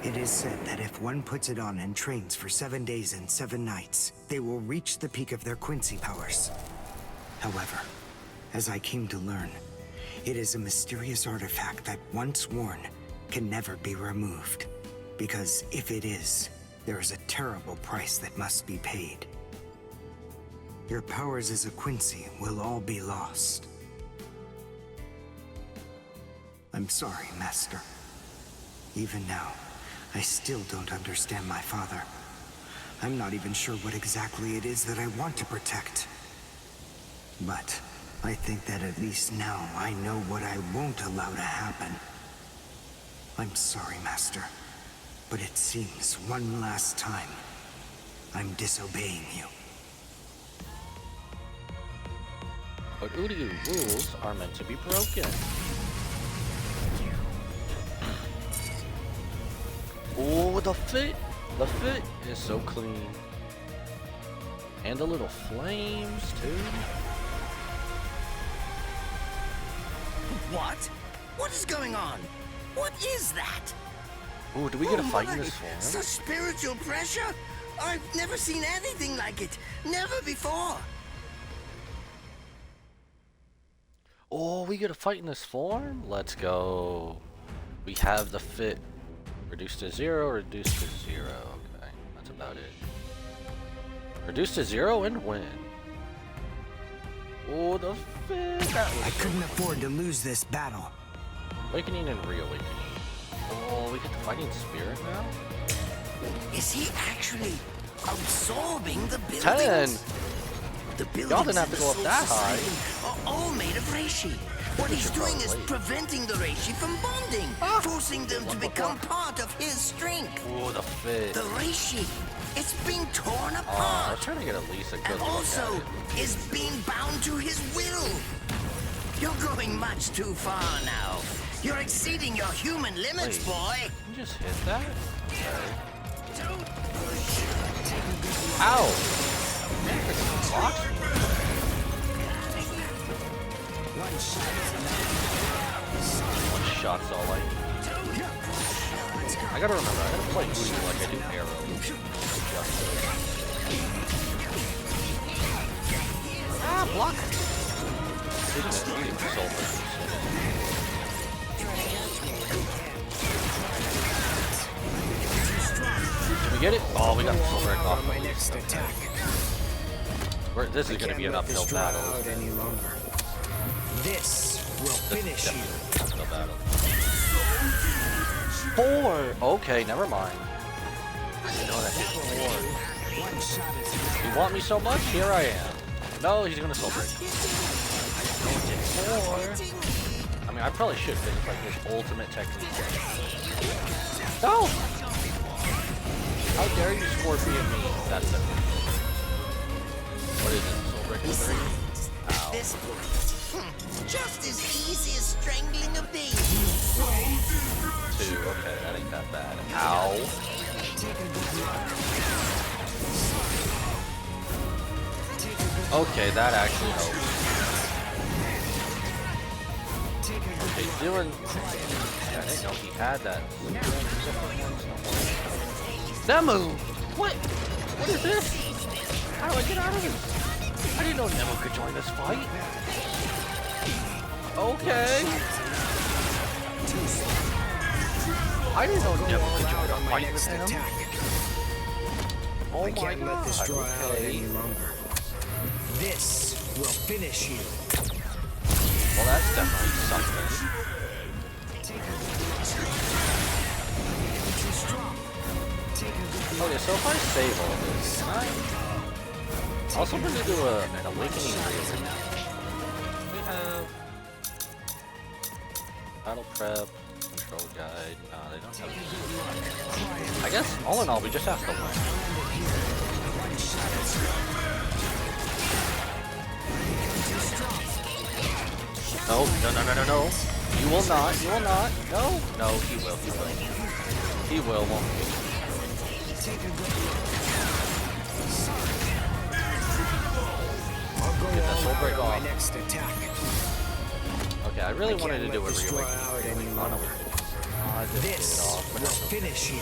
It is said that if one puts it on and trains for 7 days and 7 nights, they will reach the peak of their Quincy powers. However, as I came to learn, it is a mysterious artifact that once worn can never be removed. Because if it is, there is a terrible price that must be paid. Your powers as a Quincy will all be lost. I'm sorry, Master. Even now, I still don't understand my father. I'm not even sure what exactly it is that I want to protect. But I think that at least now I know what I won't allow to happen. I'm sorry, Master, but it seems one last time I'm disobeying you. But Uryu rules are meant to be broken. Oh, the fit! The fit is so clean. And the little flames, too. What? What is going on? What is that? Ooh, do we get a fight in this form? Such spiritual pressure? I've never seen anything like it. Never before. Oh, we get a fight in this form? Let's go. We have the fit. Reduced to 0, reduced to 0. Okay, that's about it. Reduced to 0 and win. Oh, the fit. I couldn't afford to lose this battle. Awakening and reawakening. Oh, we get the fighting spirit now? Is he actually absorbing the buildings? 10! The buildings Y'all didn't have in to the go up Soul that Society high. are all made of reishi. What he's doing is preventing the reishi from bonding, forcing them to become part of his strength. Oh, the fit. The reishi, it's being torn I apart. was trying to get at least a good And look also at it. is being bound to his will. You're going much too far now. You're exceeding your human limits, Wait, boy. you just hit that? Okay. Ow! Man, freaking blocks me. One shot's all I need. I gotta remember, I gotta play Bleach like I do Arrow. Ah, block! Didn't it? Not even soul breaking. Did we get it? Oh, we got the soul break off. My next attack. This is gonna be an uphill battle. Any longer. This will finish you. Uphill battle. 4! Okay, never mind. I didn't know that hit 4. You want me so much? Here I am. No, he's gonna soul break. I know it did 4. I mean, I probably should, but it's like his ultimate technique. No! How dare you scorpion me? That's it. What is it? Soul break 3? Ow. This just as easy as strangling a baby. 2. Okay, that ain't that bad. Ow. Okay, that actually helps. Okay, doing... Yeah, I didn't know he had that. Nemu! What? What is this? How do I get out of this? I didn't know Nemu could join this fight. Okay. I didn't know Nemu could join a fight with him. Oh my god. Let this draw out any longer. This will finish you. Well, that's definitely something. Okay, so if I save all this, can I also going to do an awakening reel? We have battle prep, control guide. Nah, they don't have. I guess all in all, we just have to win. No, no, no, no, no, no. You will not. You will not. No, no, he will. He will. He will. Won't he? Get that soul break off. Next attack. Okay, I really wanted to do a reawakening. Oh, no. I just This get it off, but will that's okay. finish you.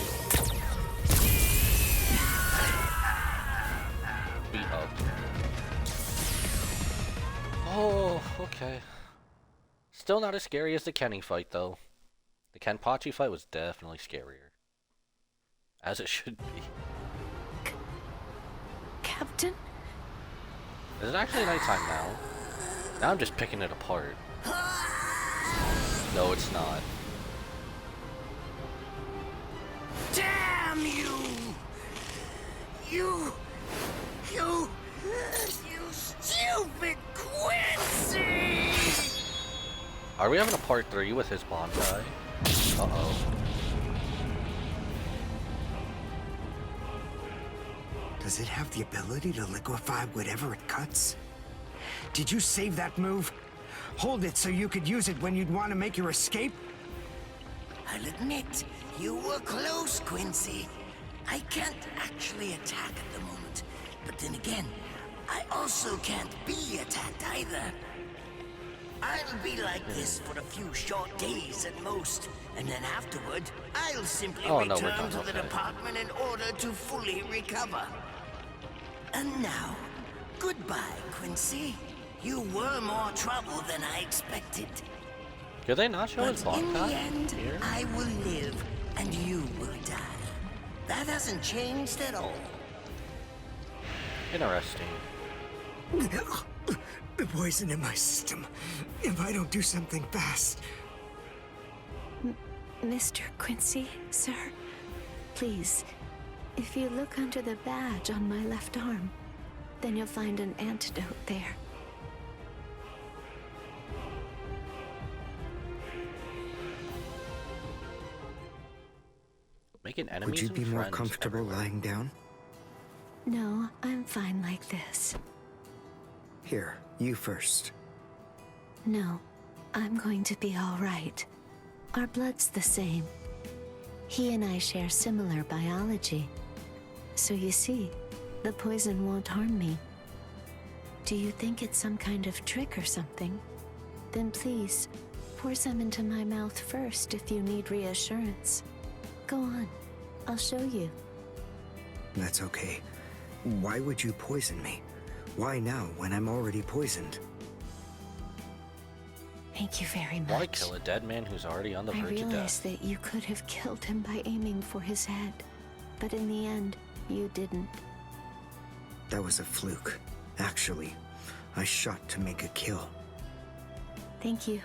Beat up. Oh, okay. Still not as scary as the Kenny fight, though. The Kenpachi fight was definitely scarier. As it should be. Captain? Is it actually nighttime now? Now I'm just picking it apart. No, it's not. Damn you! You stupid Quincy! Are we having a part 3 with his Bankai? Uh-oh. Does it have the ability to liquefy whatever it cuts? Did you save that move? Hold it so you could use it when you'd want to make your escape? I'll admit, you were close, Quincy. I can't actually attack at the moment, but then again, I also can't be attacked either. I'll be like this for a few short days at most, and then afterward, I'll simply return to the department in order to fully recover. And now, goodbye, Quincy. You were more trouble than I expected. Did they not show his But in the Bankai end, here? I will live, and you will die. That hasn't changed at all. Interesting. The poison in my system. If I don't do something fast. Mr. Quincy, sir, please, if you look under the badge on my left arm, then you'll find an antidote there. Making enemies. Would you be more friends comfortable everywhere. lying down? No, I'm fine like this. Here, you first. No, I'm going to be all right. Our blood's the same. He and I share similar biology. So you see, the poison won't harm me. Do you think it's some kind of trick or something? Then please, pour some into my mouth first if you need reassurance. Go on, I'll show you. That's okay. Why would you poison me? Why now, when I'm already poisoned? Thank you very much. Why kill a dead man who's already on the verge of I realized death? that you could have killed him by aiming for his head, but in the end, you didn't. That was a fluke. Actually, I shot to make a kill. Thank you.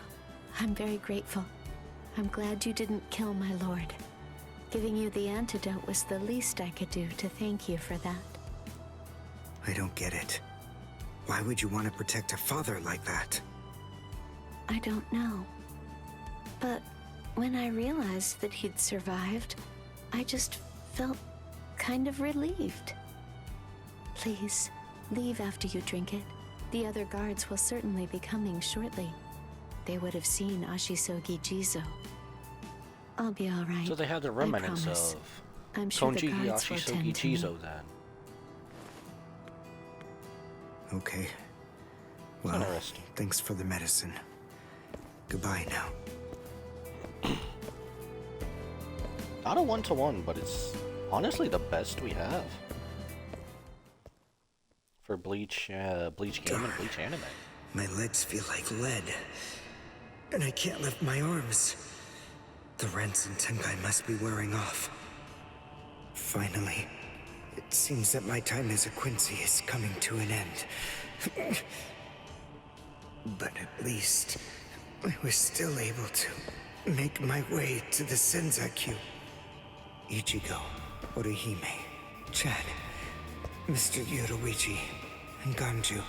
I'm very grateful. I'm glad you didn't kill my lord. Giving you the antidote was the least I could do to thank you for that. I don't get it. Why would you want to protect a father like that? I don't know. But when I realized that he'd survived, I just felt kind of relieved. Please, leave after you drink it. The other guards will certainly be coming shortly. They would have seen Ashisogi Jizo. I'll be all right. So they had the remnants of I'm sure the Konji guards will Ashisogi tend to me. Jizo then. Okay. Well, Interesting. thanks for the medicine. Goodbye now. Not a one-to-one, but it's honestly the best we have for Bleach, Bleach game and Bleach anime. My legs feel like lead, and I can't lift my arms. The rents in Tenkai must be wearing off. Finally, it seems that my time as a Quincy is coming to an end. But at least, I was still able to make my way to the Senzakyu. Ichigo, Orihime, Chad, Mr. Yoruichi, and Ganju,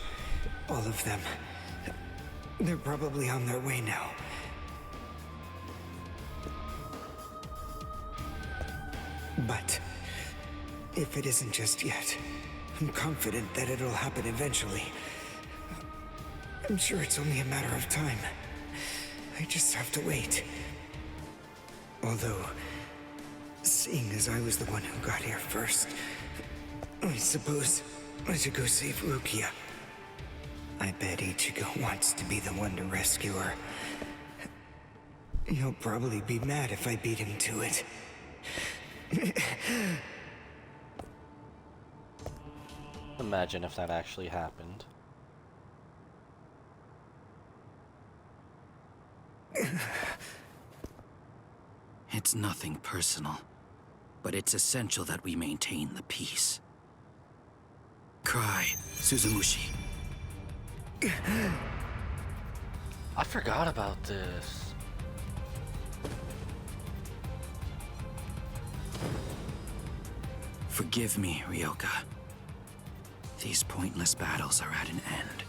all of them. They're probably on their way now. But if it isn't just yet, I'm confident that it'll happen eventually. I'm sure it's only a matter of time. I just have to wait. Although, seeing as I was the one who got here first, I suppose I should go save Rukia. I bet Ichigo wants to be the one to rescue her. He'll probably be mad if I beat him to it. Imagine if that actually happened. It's nothing personal, but it's essential that we maintain the peace. Cry, Suzumushi. I forgot about this. Forgive me, Ryoka. These pointless battles are at an end.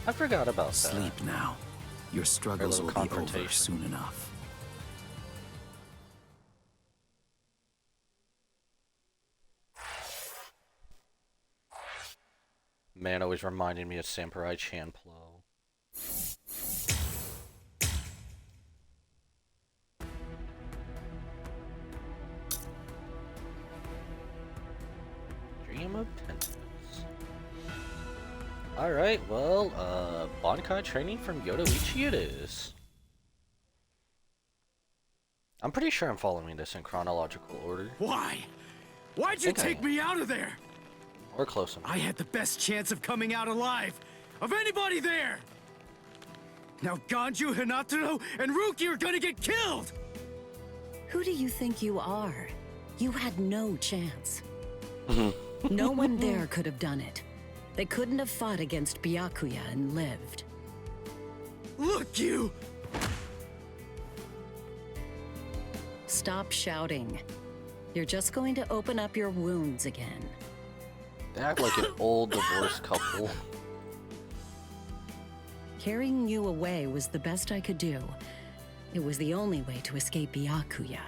I forgot about that. Sleep now. Your struggles will be over confrontation. soon enough. Man always reminded me of Samurai Champloo. Dream of Tentacles. Alright, well, Bankai training from Yoruichi it is. I'm pretty sure I'm following this in chronological order. Why? Why'd you take me out of there? Or close enough. I had the best chance of coming out alive of anybody there! Now Ganju, Hinataro, and Ruki are gonna get killed! Who do you think you are? You had no chance. No one there could have done it. They couldn't have fought against Byakuya and lived. Look, you! Stop shouting. You're just going to open up your wounds again. They act like an old divorced couple. Carrying you away was the best I could do. It was the only way to escape Byakuya.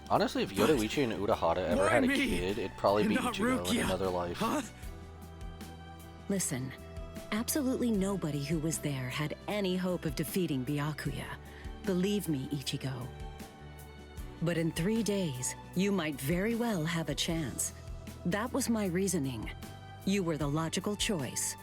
Honestly, if Yoruichi and Urahara ever Why had a me? kid, it'd probably be Not Ichigo in Rukia. another life. Huh? Listen, Absolutely nobody who was there had any hope of defeating Byakuya. Believe me, Ichigo. But in 3 days, you might very well have a chance. That was my reasoning. You were the logical choice.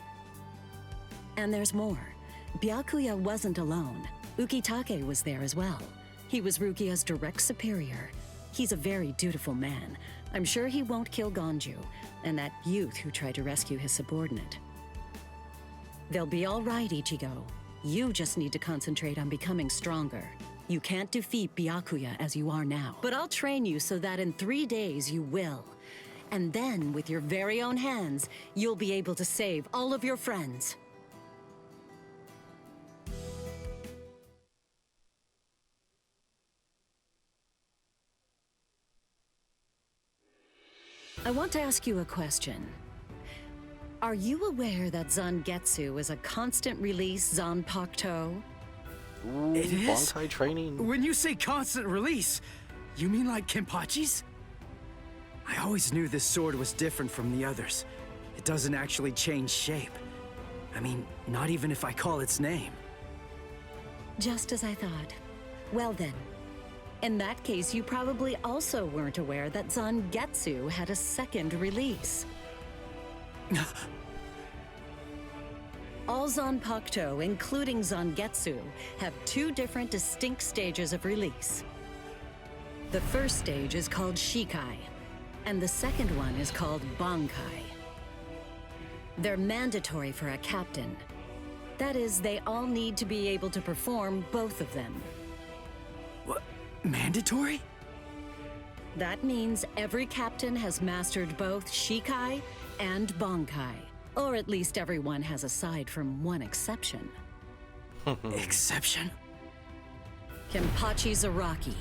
And there's more. Byakuya wasn't alone. Ukitake was there as well. He was Rukia's direct superior. He's a very dutiful man. I'm sure he won't kill Gonju, and that youth who tried to rescue his subordinate. They'll be all right, Ichigo. You just need to concentrate on becoming stronger. You can't defeat Byakuya as you are now. But I'll train you so that in 3 days you will. And then, with your very own hands, you'll be able to save all of your friends. I want to ask you a question. Are you aware that Zangetsu is a constant release Zanpakuto? Ooh, It is? Bankai training. When you say constant release, you mean like Kenpachi's? I always knew this sword was different from the others. It doesn't actually change shape. I mean, not even if I call its name. Just as I thought. Well then, in that case, you probably also weren't aware that Zangetsu had a second release. All Zanpakuto, including Zangetsu, have 2 different distinct stages of release. The first stage is called Shikai, and the second one is called Bankai. They're mandatory for a captain. That is, they all need to be able to perform both of them. What? Mandatory? That means every captain has mastered both Shikai and Bankai. Or at least everyone has, aside from one exception. Exception? Kenpachi Zaraki.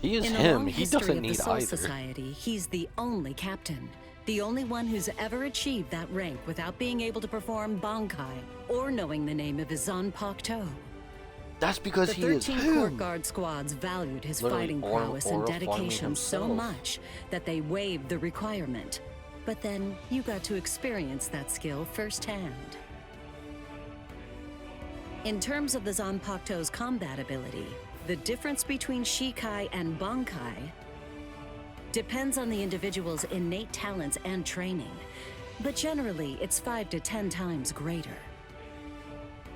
He is In the him. long He history doesn't of the need Soul either. Society, he's the only captain. The only one who's ever achieved that rank without being able to perform Bankai or knowing the name of his Zanpakuto. That's because The he is 13 court him. guard squads valued his Literally fighting Oro- prowess Oro and farming dedication so himself. much that they waived the requirement. But then you got to experience that skill firsthand. In terms of the Zanpakuto's combat ability, the difference between Shikai and Bankai depends on the individual's innate talents and training, but generally it's 5 to 10 times greater.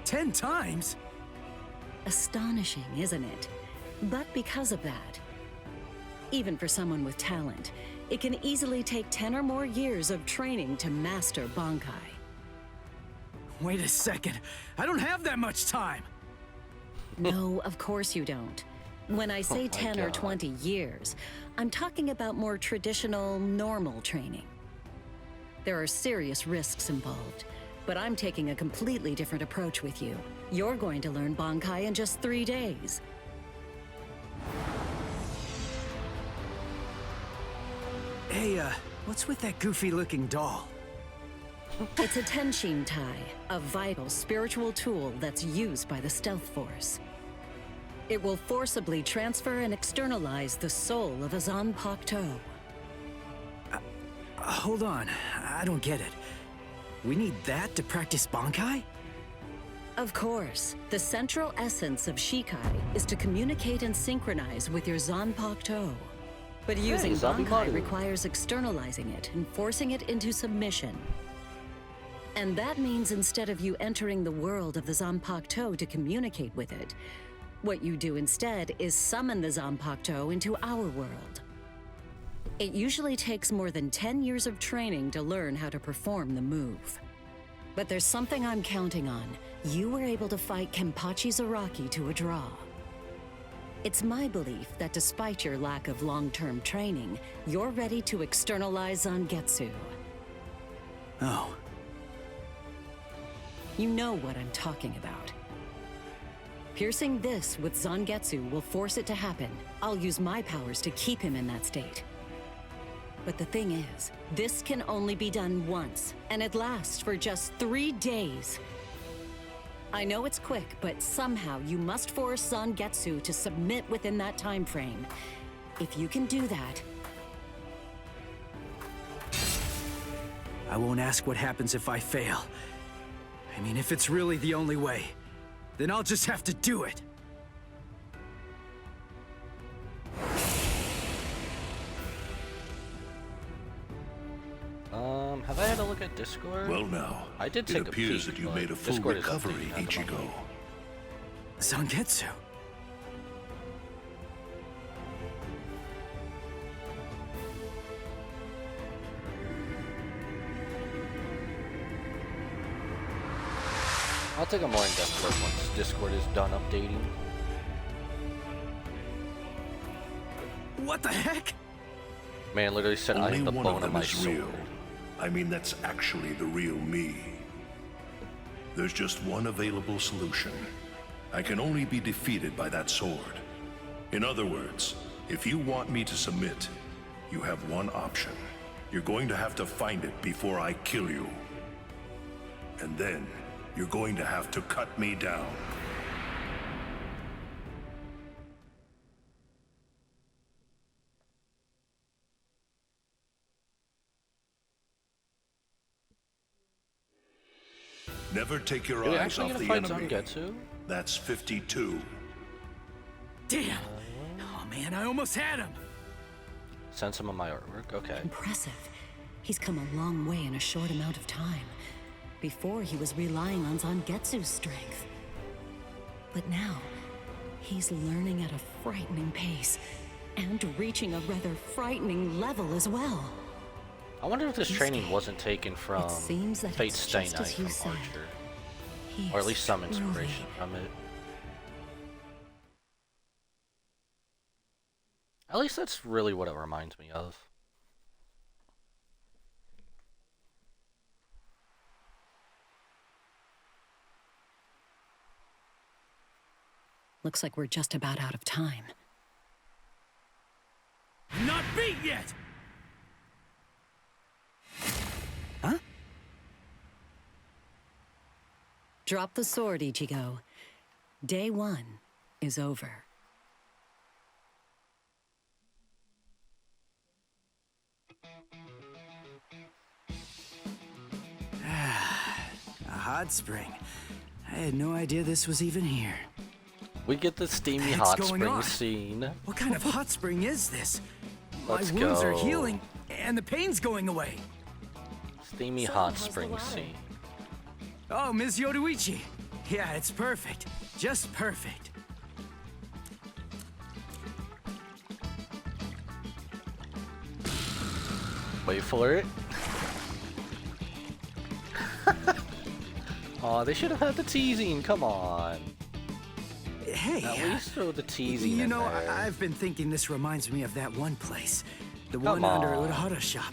10 times? Astonishing, isn't it? But because of that, even for someone with talent, it can easily take 10 or more years of training to master Bankai. Wait a second. I don't have that much time. No, of course you don't. When I say 10 or 20 years, I'm talking about more traditional, normal training. There are serious risks involved, but I'm taking a completely different approach with you. You're going to learn Bankai in just 3 days. Hey, what's with that goofy-looking doll? It's a Tenshin Tai, a vital spiritual tool that's used by the Stealth Force. It will forcibly transfer and externalize the soul of a Zanpakuto. Hold on, I don't get it. We need that to practice Bankai? Of course, the central essence of Shikai is to communicate and synchronize with your Zanpakuto. But using Bankai Zabimaru. requires externalizing it and forcing it into submission. And that means instead of you entering the world of the Zanpakuto to communicate with it, what you do instead is summon the Zanpakuto into our world. It usually takes more than 10 years of training to learn how to perform the move. But there's something I'm counting on. You were able to fight Kenpachi Zaraki to a draw. It's my belief that despite your lack of long-term training, you're ready to externalize Zangetsu. Oh. You know what I'm talking about. Piercing this with Zangetsu will force it to happen. I'll use my powers to keep him in that state. But the thing is, this can only be done once, and it lasts for just 3 days. I know it's quick, but somehow you must force Zangetsu to submit within that time frame. If you can do that... I won't ask what happens if I fail. mean, if it's really the only way, then I'll just have to do it. Have I had a look at Discord? Well now, I did it take appears a peek, that you but made a full Discord is recovery, updating at the Ichigo. moment. Zangetsu. I'll take a more in-depth look once Discord is done updating. What the heck? Man literally said I Only am the one bone of of them my is soul. real. I mean, that's actually the real me. There's just one available solution. I can only be defeated by that sword. In other words, if you want me to submit, you have one option. You're going to have to find it before I kill you. And then, you're going to have to cut me down. Never take your Are we eyes actually off gonna the fight enemy. Zangetsu? That's 52. Damn! Oh man, I almost had him! Send some of my artwork, okay. Impressive. He's come a long way in a short amount of time. Before, he was relying on Zangetsu's strength. But now, he's learning at a frightening pace, and reaching a rather frightening level as well. I wonder if this training wasn't taken from seems that Fate it's Stay just Night as you from said. Archer. He Or at is least some truly inspiration from it. At least that's really what it reminds me of. Looks like we're just about out of time. Not beat yet! Huh? Drop the sword, Ichigo. Day 1 is over. A hot spring. I had no idea this was even here. We get the steamy What's hot going spring on? scene. What kind of hot spring is this? Let's My wounds are go. healing, and the pain's going away. Steamy hot spring scene. Oh, Ms. Yoruichi. Yeah, it's perfect. Just perfect. Wait for it. Aw, they should have had the teasing, come on. Hey, At least throw the teasing you in know, there. I've been thinking this reminds me of that one place. The Come one under on. Urahara shop.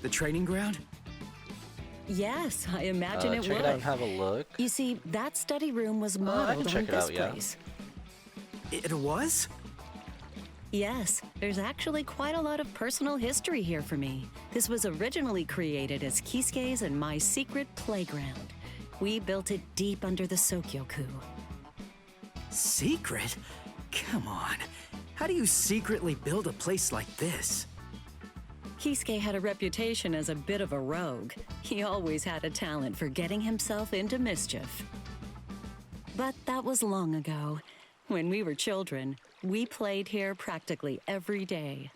The training ground? Yes, I imagine it check would. it out and have a look. You see, that study room was I can modeled check on it this out, yeah. place. It was? Yes, there's actually quite a lot of personal history here for me. This was originally created as Kisuke's and my secret playground. We built it deep under the Sokyoku. Secret? Come on. How do you secretly build a place like this? Kisuke had a reputation as a bit of a rogue. He always had a talent for getting himself into mischief. But that was long ago. When we were children, we played here practically every day.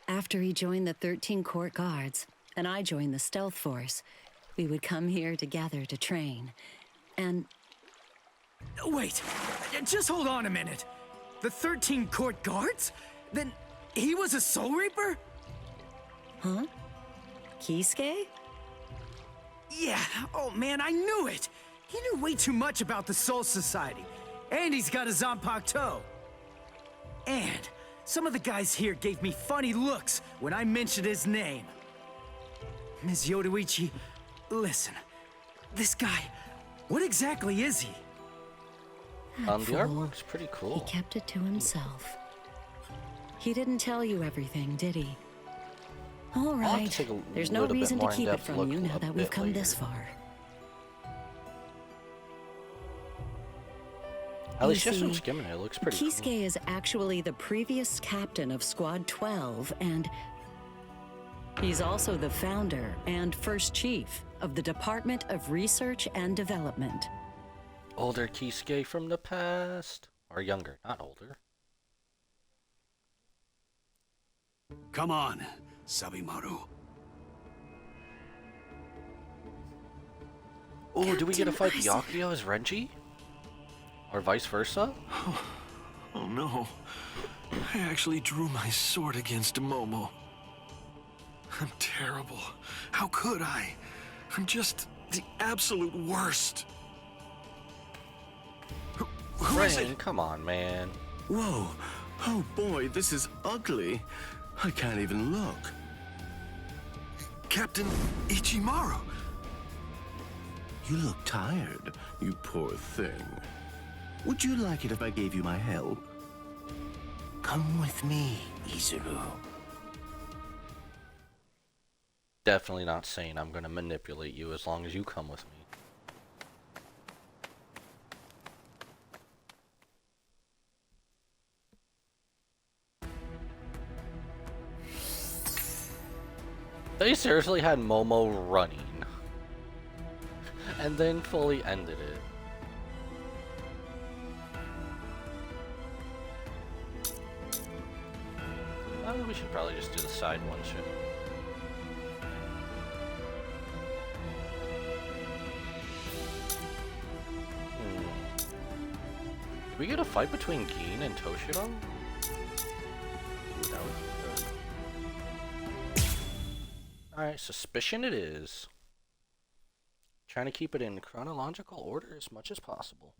After he joined the 13 Court Guards, and I joined the Stealth Force, we would come here together to train. And Wait, just hold on a minute. The 13 Court Guards? Then he was a Soul Reaper? Huh? Kisuke? Yeah, oh man, I knew it! He knew way too much about the Soul Society. And he's got a Zanpakuto. And some of the guys here gave me funny looks when I mentioned his name. Ms. Yoruichi, listen. This guy, what exactly is he? That The fool. artwork's pretty He cool. kept it to himself. He didn't tell you everything, did he? All I'll have to right. take a There's no little bit reason to more keep it in-depth from look you now a that we've bit come this later. far. At least You just from see, skimming it, it looks pretty Kisuke cool. is actually the previous captain of Squad 12, and he's also the founder and first chief of the Department of Research and Development. Older Kisuke from the past. Or younger, not older. Come on, Sabimaru. Oh, do we get to fight Captain Byakuya as Renji? Or vice versa? Oh no. I actually drew my sword against Momo. I'm terrible. How could I? I'm just the absolute worst. Who is it? Come on, man. Whoa. Oh boy, this is ugly. I can't even look. Captain Ichimaru. You look tired, you poor thing. Would you like it if I gave you my help? Come with me, Izuru. Definitely not saying I'm gonna manipulate you as long as you come with me. They seriously had Momo running. And then fully ended it. Oh, we should probably just do the side one, shouldn't we? Did we get a fight between Gin and Toshiro? Ooh, that would be good. Alright, suspicion it is. Trying to keep it in chronological order as much as possible.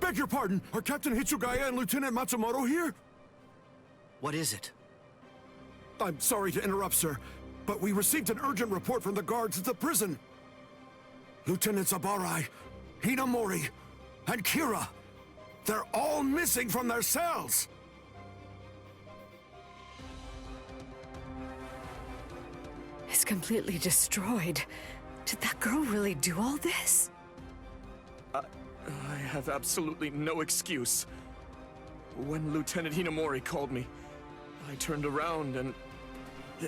Beg your pardon, are Captain Hitsugaya and Lieutenant Matsumoto here? What is it? I'm sorry to interrupt, sir, but we received an urgent report from the guards at the prison. Lieutenant Sabarai, Hinamori, and Kira, they're all missing from their cells! It's completely destroyed. Did that girl really do all this? I have absolutely no excuse. When Lieutenant Hinamori called me, I turned around and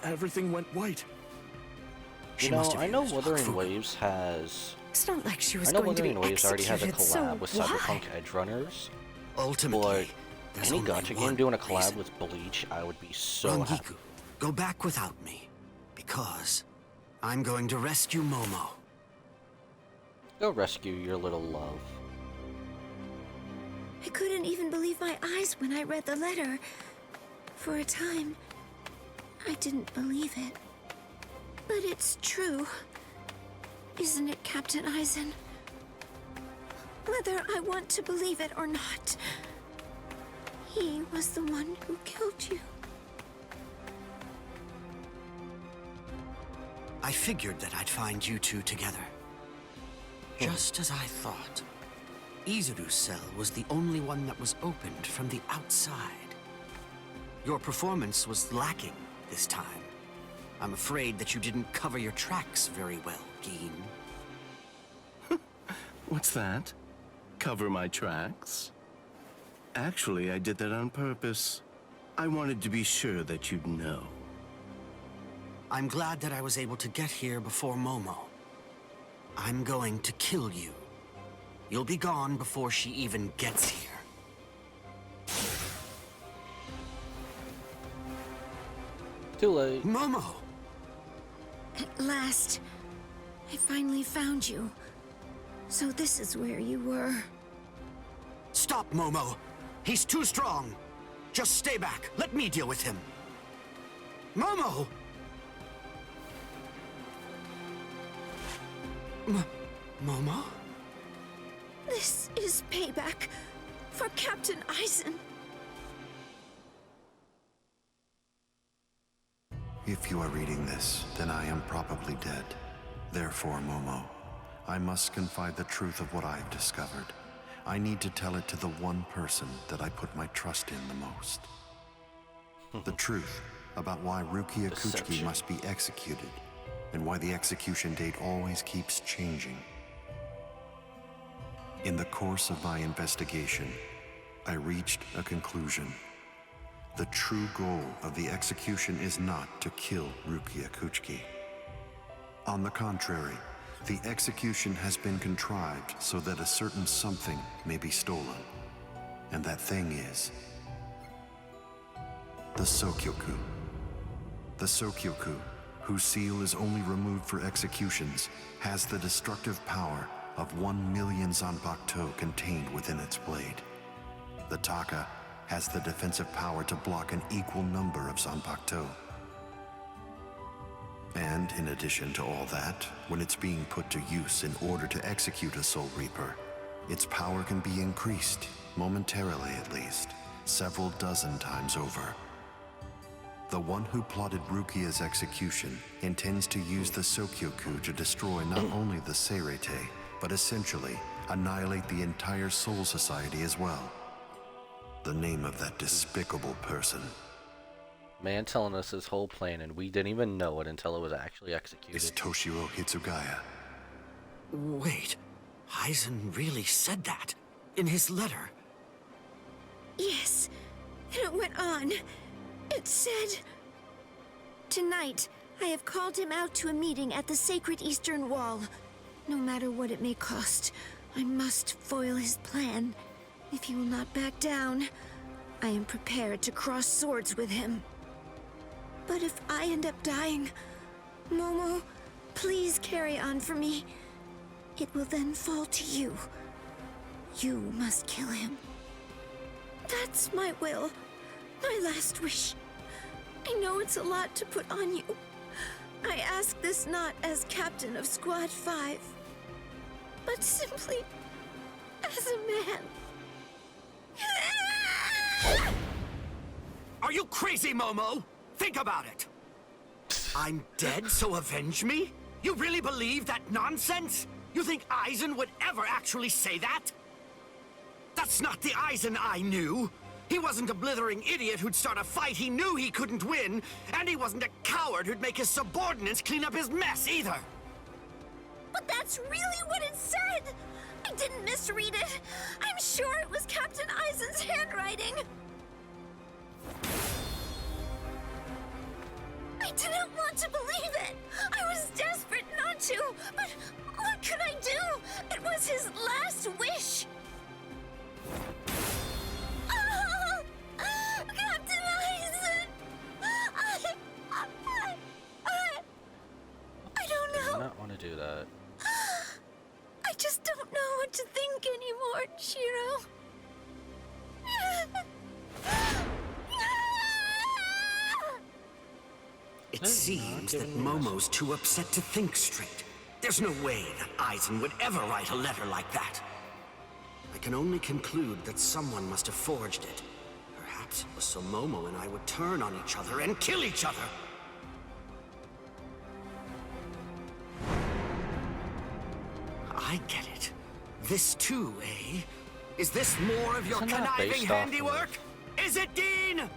everything went white. You know, I know Wuthering Waves has... It's not like she was I know going to be Wuthering Waves already has a executed, collab so with why? Cyberpunk Edge Runners. Ultimately, But there's any only gacha one game doing a collab reason. with Bleach, I would be so happy. Rangiku, go back without me, because I'm going to rescue Momo. Go rescue your little love. I couldn't even believe my eyes when I read the letter. For a time, I didn't believe it. But it's true. Isn't it, Captain Aizen? Whether I want to believe it or not, he was the one who killed you. I figured that I'd find you two together. Just as I thought. Izuru's cell was the only one that was opened from the outside. Your performance was lacking this time. I'm afraid that you didn't cover your tracks very well, Gin. What's that? Cover my tracks? Actually, I did that on purpose. I wanted to be sure that you'd know. I'm glad that I was able to get here before Momo. I'm going to kill you. You'll be gone before she even gets here. Too late. Momo! At last, I finally found you. So this is where you were. Stop, Momo! He's too strong! Just stay back. Let me deal with him. Momo! Momo? This is payback for Captain Aizen. If you are reading this, then I am probably dead. Therefore, Momo, I must confide the truth of what I've discovered. I need to tell it to the one person that I put my trust in the most. The truth about why Rukia Kuchiki must be executed, and why the execution date always keeps changing. In the course of my investigation, I reached a conclusion. The true goal of the execution is not to kill Rukia Kuchiki. On the contrary, the execution has been contrived so that a certain something may be stolen. And that thing is the Sokyoku. The Sokyoku, whose seal is only removed for executions, has the destructive power of 1 million Zanpakuto contained within its blade. The Taka has the defensive power to block an equal number of Zanpakuto. And in addition to all that, when it's being put to use in order to execute a Soul Reaper, its power can be increased, momentarily at least, several dozen times over. The one who plotted Rukia's execution intends to use the Sokyoku to destroy not only the Seirete, but essentially annihilate the entire Soul Society as well. The name of that despicable person. Man telling us his whole plan and we didn't even know it until it was actually executed. Is Toshiro Hitsugaya. Wait, Aizen really said that in his letter? Yes, and it went on. It said, "Tonight, I have called him out to a meeting at the Sacred Eastern Wall. No matter what it may cost, I must foil his plan. If he will not back down, I am prepared to cross swords with him. But if I end up dying, Momo, please carry on for me. It will then fall to you. You must kill him. That's my will, my last wish. I know it's a lot to put on you. I ask this not as captain of Squad 5, but simply as a man." Are you crazy, Momo? Think about it. I'm dead, so avenge me? You really believe that nonsense? You think Aizen would ever actually say that? That's not the Aizen I knew. He wasn't a blithering idiot who'd start a fight he knew he couldn't win, and he wasn't a coward who'd make his subordinates clean up his mess either. But that's really what it said! I didn't misread it. I'm sure it was Captain Aizen's handwriting. I didn't want to believe it. I was desperate not to, but what could I do? It was his last wish. Oh, Captain Aizen! I don't know. I do not want to do that. I just don't know what to think anymore, Shiro. It seems that Momo's too upset to think straight. There's no way that Aizen would ever write a letter like that. I can only conclude that someone must have forged it. Perhaps it was so Momo and I would turn on each other and kill each other. I get it. This too, eh? Is this more of your Isn't that conniving based off handiwork? Is it, Dean?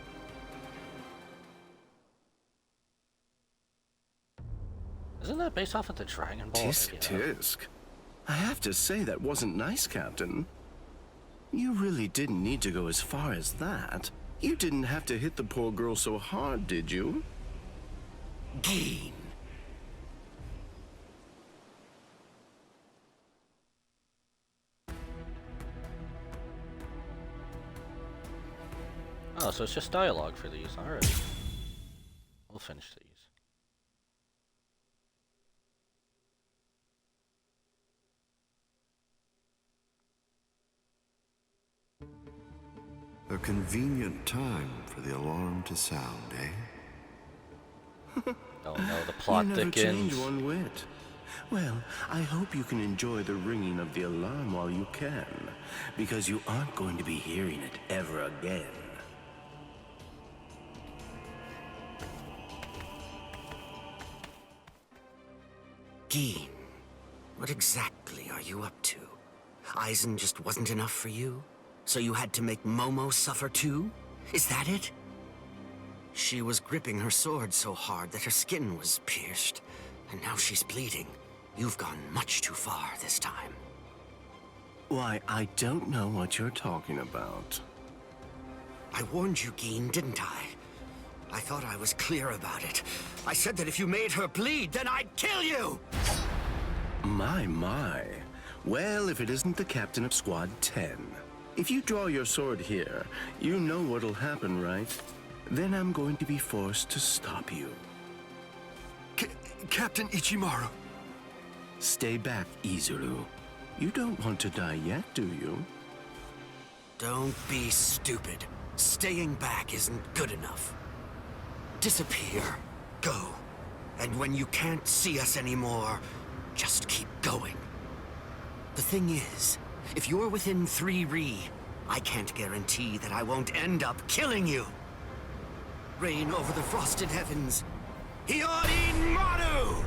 Isn't that based off of the Dragon Ball? Tisk tisk. I have to say that wasn't nice, Captain. You really didn't need to go as far as that. You didn't have to hit the poor girl so hard, did you? Dean. Oh, so it's just dialogue for these. Alright. We'll finish these. A convenient time for the alarm to sound, eh? Oh no, the plot you never thickens. change one whit. Well, I hope you can enjoy the ringing of the alarm while you can, because you aren't going to be hearing it ever again. Dean, what exactly are you up to? Aizen just wasn't enough for you? So you had to make Momo suffer too? Is that it? She was gripping her sword so hard that her skin was pierced, and now she's bleeding. You've gone much too far this time. Why, I don't know what you're talking about. I warned you, Geen, didn't I? I thought I was clear about it. I said that if you made her bleed, then I'd kill you! My. Well, if it isn't the captain of Squad 10. If you draw your sword here, you know what'll happen, right? Then I'm going to be forced to stop you. Captain Ichimaru. Stay back, Izuru. You don't want to die yet, do you? Don't be stupid. Staying back isn't good enough. Disappear. Go. And when you can't see us anymore, just keep going. The thing is, if you're within 3 Ri, I can't guarantee that I won't end up killing you. Reign over the frosted heavens. Hiyori Maru!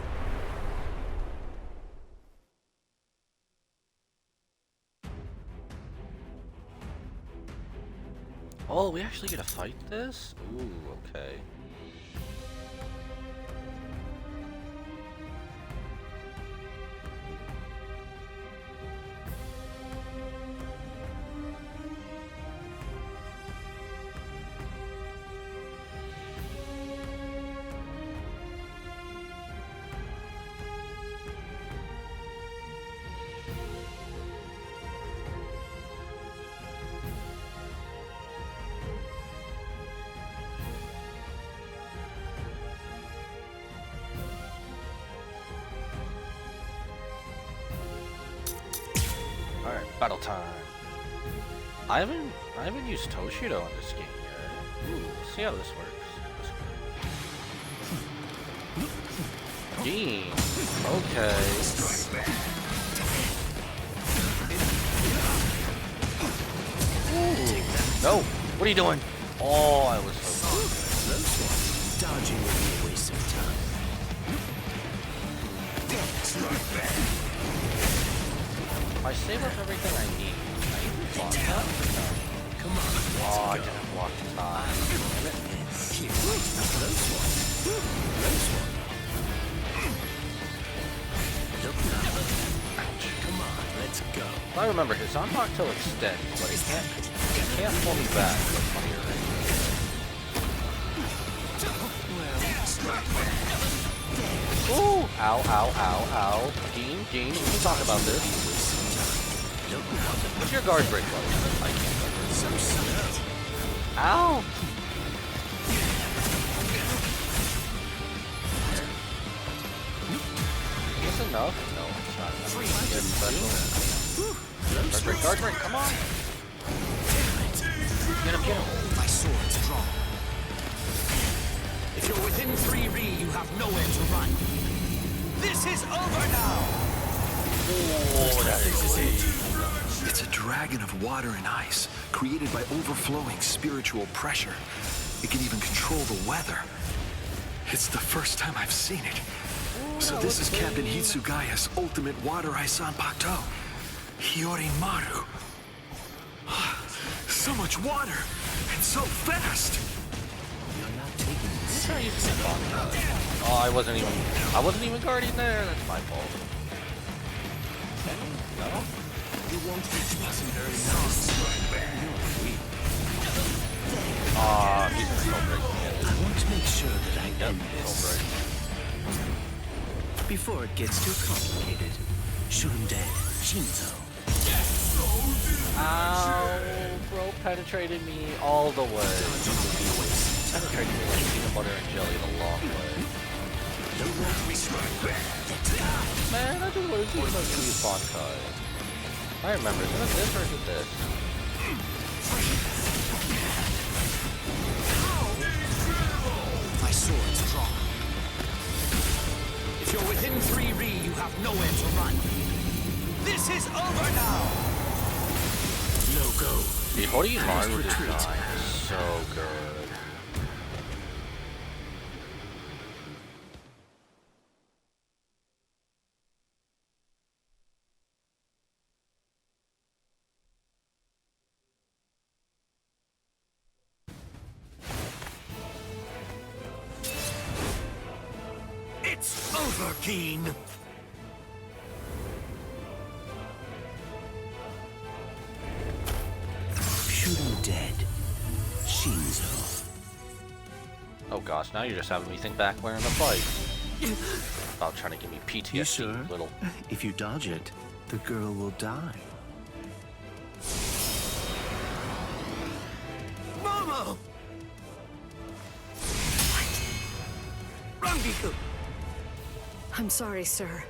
Oh, we actually get to fight this? Ooh, okay. Alright, battle time. I haven't used Toshido in this game yet. Ooh, let's see how this works. Gene. Okay. Ooh. No! What are you doing? Oh, I was so close. Dodging will be a waste of time. I save up everything I need. I even block that? Come on, oh, I didn't block the time. Come on, let's go. I remember his unlock till extends, but he can't pull me back. That's funny, right? Ooh! Ow, ow, ow, ow. Gene, we can talk about this. What's your guard break level? I can't remember. Ow! Is this enough? No, it's not enough. Get special. Guard break, come on! Get him. My sword's drawn. If you're within 3 Ri, you have nowhere to run. This is over now! Oh, that is it. It's a dragon of water and ice, created by overflowing spiritual pressure. It can even control the weather. It's the first time I've seen it. So this is Captain Hitsugaya's ultimate water ice Zanpakuto. Hiyori Maru. So much water, and so fast! You're not taking this. Oh, I wasn't even guarding there. That's my fault. No? You won't reach us very long. He's in the break. I want to make sure that I end this. Before it gets too complicated. Shoot him dead. Shinzo. Ow, bro penetrated me all the way. Penetrated me like peanut butter and jelly the long way. Man, I just want to see Bankai. I remember, is it this or is it this? My sword's drawn. If you're within 3 Ri, you have nowhere to run. This is over now! No go. The Hiyori Maru design is so good. It's over, Keen! Shoot him dead. Dunzo. Oh gosh, now you're just having me think back where in the fight. About trying to give me PTSD, You sure? little. If you dodge it, the girl will die. Momo! Rangiku! I'm sorry, sir.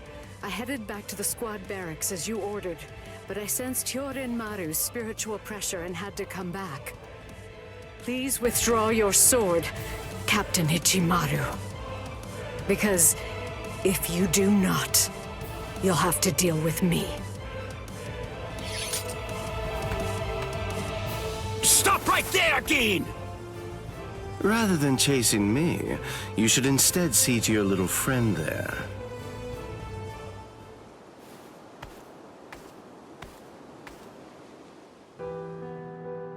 I headed back to the squad barracks as you ordered, but I sensed Hyorin Maru's spiritual pressure and had to come back. Please withdraw your sword, Captain Ichimaru. Because if you do not, you'll have to deal with me. Stop right there, Gin! Rather than chasing me, you should instead see to your little friend there.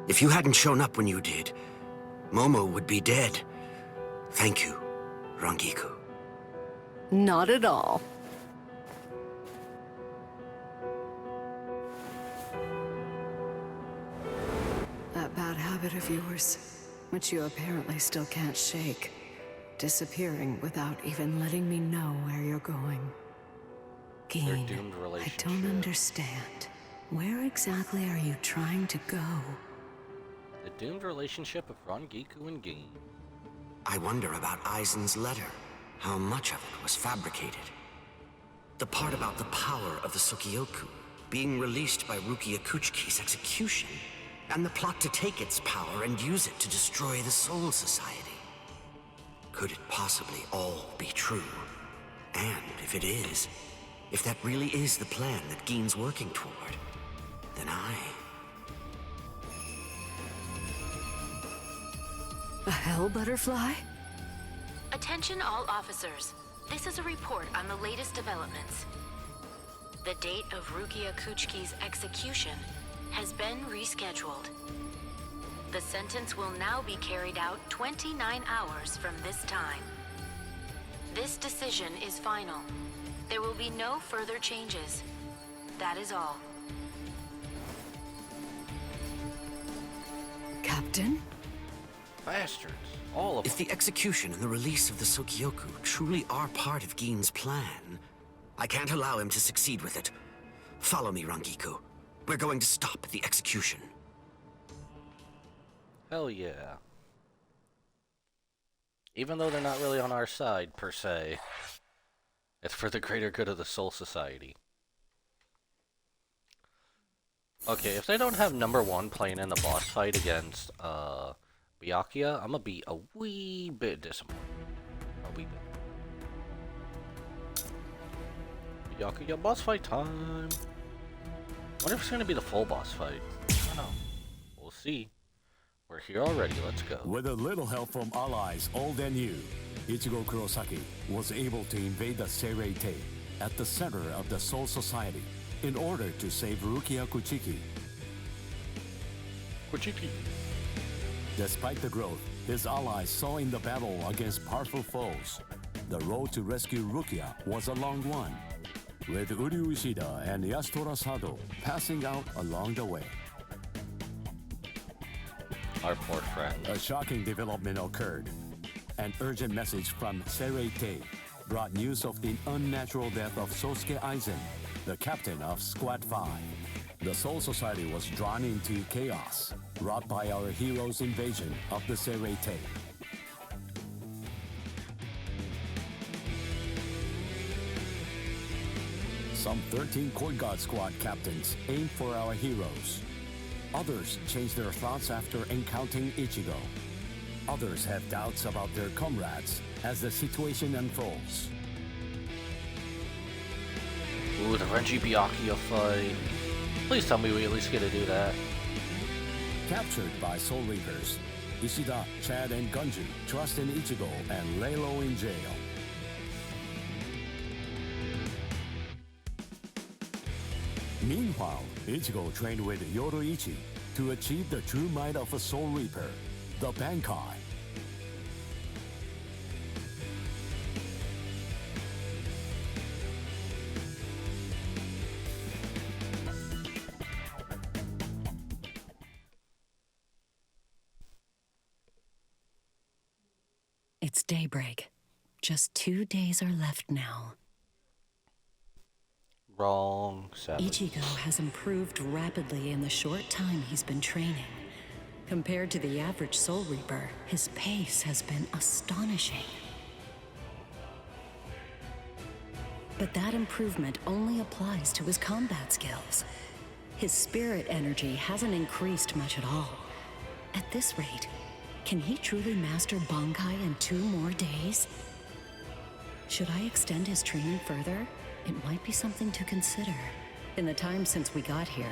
If you hadn't shown up when you did, Momo would be dead. Thank you, Rangiku. Not at all. That bad habit of yours, which you apparently still can't shake. Disappearing without even letting me know where you're going. Gin, I don't understand. Where exactly are you trying to go? The doomed relationship of Rangiku and Gin. I wonder about Aizen's letter. How much of it was fabricated? The part about the power of the Sukioku being released by Rukia Kuchiki's execution, and the plot to take its power and use it to destroy the Soul Society. Could it possibly all be true? And if it is, if that really is the plan that Gin's working toward, then A hell butterfly? Attention all officers. This is a report on the latest developments. The date of Rukia Kuchiki's execution has been rescheduled. The sentence will now be carried out 29 hours from this time. This decision is final. There will be no further changes. That is all. Captain? Bastards. All of them. if the execution and the release of the Sukioku truly are part of Gin's plan, I can't allow him to succeed with it. Follow me, Rangiku. We're going to stop the execution. Hell yeah. Even though they're not really on our side, per se. It's for the greater good of the Soul Society. Okay, if they don't have #1 playing in the boss fight against, Byakuya, I'm gonna be a wee bit disappointed. A wee bit. Byakuya boss fight time! Wonder if it's gonna be the full boss fight. I don't know. We'll see. We're here already, let's go. With a little help from allies old and new, Ichigo Kurosaki was able to invade the Seirei at the center of the Soul Society in order to save Rukia Kuchiki. Despite the growth his allies saw in the battle against powerful foes, the road to rescue Rukia was a long one, with Uryu Ishida and Yasutora Sado passing out along the way. Our poor friend. A shocking development occurred. An urgent message from Seirei brought news of the unnatural death of Sosuke Aizen, the captain of Squad 5. The Soul Society was drawn into chaos, wrought by our hero's invasion of the Seirei. Some 13 Court Guard Squad captains aimed for our heroes. Others changed their thoughts after encountering Ichigo. Others have doubts about their comrades as the situation unfolds. Ooh, the Renji Byakuya fight. Please tell me we at least get to do that. Captured by Soul Reapers, Ishida, Chad, and Gunju trust in Ichigo and lay low in jail. Meanwhile, Ichigo trained with Yoruichi to achieve the true might of a Soul Reaper, the Bankai. It's daybreak. Just 2 days are left now. Wrong. 7. Ichigo has improved rapidly in the short time he's been training. Compared to the average Soul Reaper, his pace has been astonishing. But that improvement only applies to his combat skills. His spirit energy hasn't increased much at all. At this rate, can he truly master Bankai in 2 more days? Should I extend his training further? It might be something to consider. In the time since we got here,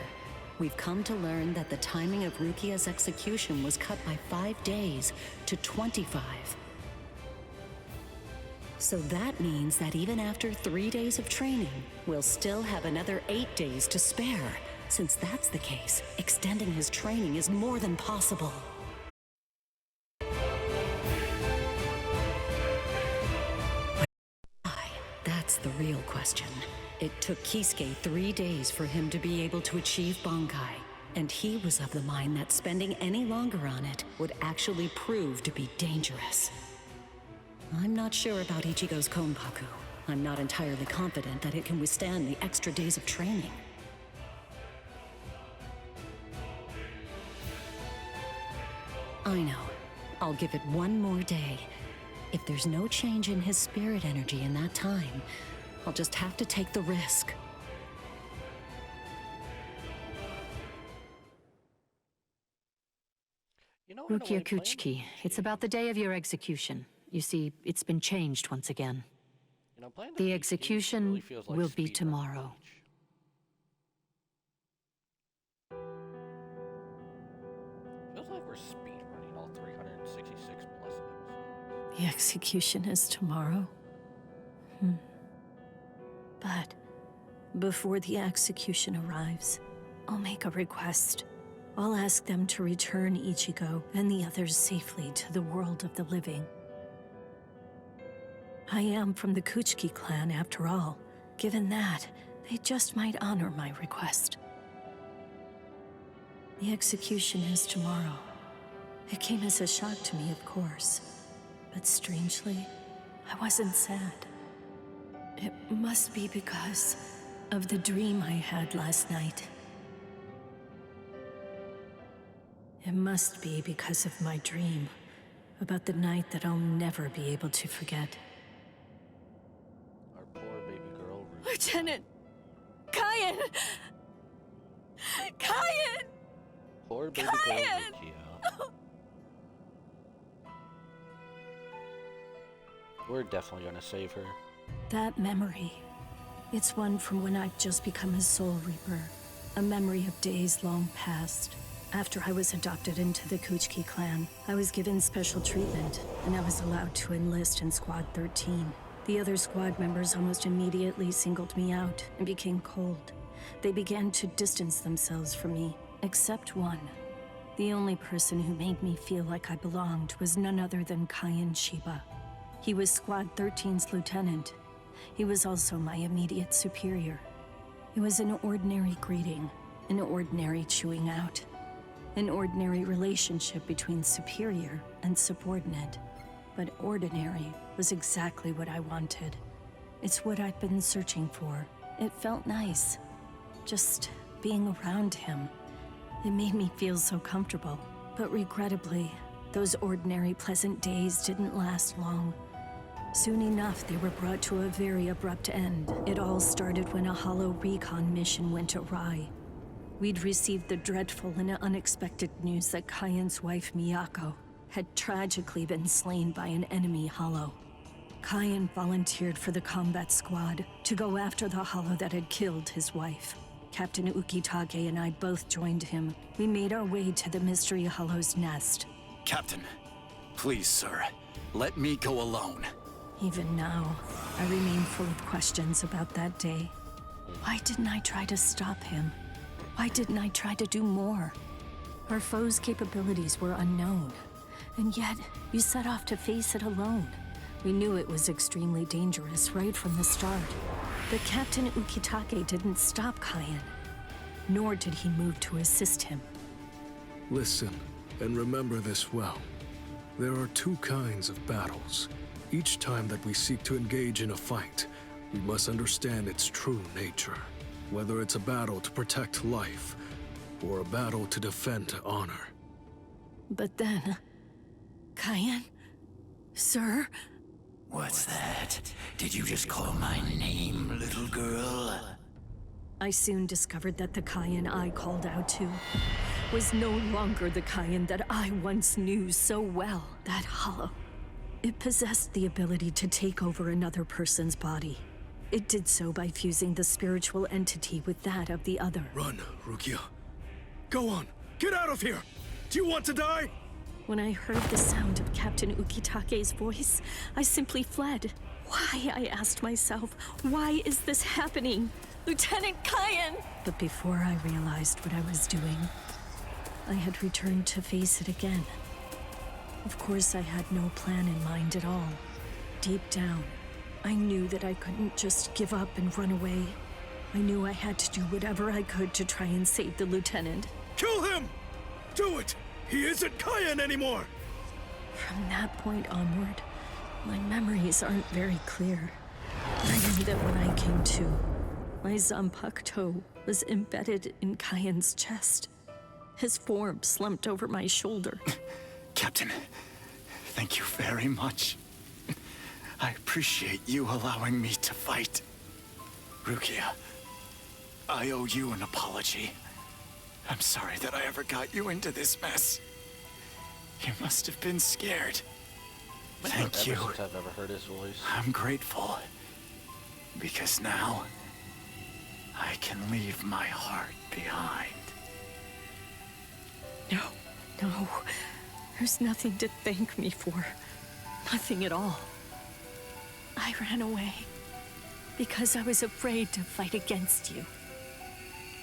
we've come to learn that the timing of Rukia's execution was cut by 5 days to 25. So that means that even after 3 days of training, we'll still have another 8 days to spare. Since that's the case, extending his training is more than possible. That's the real question. It took Kisuke 3 days for him to be able to achieve Bankai, and he was of the mind that spending any longer on it would actually prove to be dangerous. I'm not sure about Ichigo's Konpaku. I'm not entirely confident that it can withstand the extra days of training. I know. I'll give it 1 more day. If there's no change in his spirit energy in that time, I'll just have to take the risk. Rukia Kuchiki, it's about the day of your execution. You see, it's been changed once again. The execution will be tomorrow. Feels like we're speedrunning all 366 plus episodes. The execution is tomorrow? But before the execution arrives, I'll make a request. I'll ask them to return Ichigo and the others safely to the world of the living. I am from the Kuchiki clan after all. Given that, they just might honor my request. The execution is tomorrow. It came as a shock to me, of course. But strangely, I wasn't sad. It must be because of the dream I had last night. It must be because of my dream about the night that I'll never be able to forget. Our poor baby girl. Lieutenant! Kaien! Kaien! Poor baby Kaien! girl. We're definitely gonna save her. That memory. It's one from when I'd just become a Soul Reaper. A memory of days long past. After I was adopted into the Kuchiki clan, I was given special treatment, and I was allowed to enlist in Squad 13. The other squad members almost immediately singled me out and became cold. They began to distance themselves from me, except one. The only person who made me feel like I belonged was none other than Kaien Shiba. He was Squad 13's lieutenant. He was also my immediate superior. It was an ordinary greeting, an ordinary chewing out. An ordinary relationship between superior and subordinate. But ordinary was exactly what I wanted. It's what I'd been searching for. It felt nice. Just being around him. It made me feel so comfortable. But regrettably, those ordinary pleasant days didn't last long. Soon enough, they were brought to a very abrupt end. It all started when a hollow recon mission went awry. We'd received the dreadful and unexpected news that Kaien's wife, Miyako, had tragically been slain by an enemy hollow. Kaien volunteered for the combat squad to go after the hollow that had killed his wife. Captain Ukitage and I both joined him. We made our way to the Mystery Hollow's nest. Captain, please, sir, let me go alone. Even now, I remain full of questions about that day. Why didn't I try to stop him? Why didn't I try to do more? Our foe's capabilities were unknown, and yet you set off to face it alone. We knew it was extremely dangerous right from the start. But Captain Ukitage didn't stop Kaien, nor did he move to assist him. Listen, and remember this well. There are two kinds of battles. Each time that we seek to engage in a fight, we must understand its true nature. Whether it's a battle to protect life, or a battle to defend honor. But then... Cayenne? Sir? What's that? Did you just call my name, little girl? I soon discovered that the Cayenne I called out to was no longer the Cayenne that I once knew so well, that hollow. It possessed the ability to take over another person's body. It did so by fusing the spiritual entity with that of the other. Run, Rukia. Go on, get out of here! Do you want to die? When I heard the sound of Captain Ukitake's voice, I simply fled. Why, I asked myself, why is this happening? Lieutenant Cayenne! But before I realized what I was doing, I had returned to face it again. Of course, I had no plan in mind at all. Deep down, I knew that I couldn't just give up and run away. I knew I had to do whatever I could to try and save the lieutenant. Kill him! Do it! He isn't Cayenne anymore! From that point onward, my memories aren't very clear. I knew that when I came to, my Zanpakuto was embedded in Cayenne's chest. His form slumped over my shoulder. Captain, thank you very much. I appreciate you allowing me to fight. Rukia, I owe you an apology. I'm sorry that I ever got you into this mess. You must have been scared. Thank you. Ever since I've ever heard his voice. I'm grateful. Because now, I can leave my heart behind. No. There's nothing to thank me for. Nothing at all. I ran away because I was afraid to fight against you.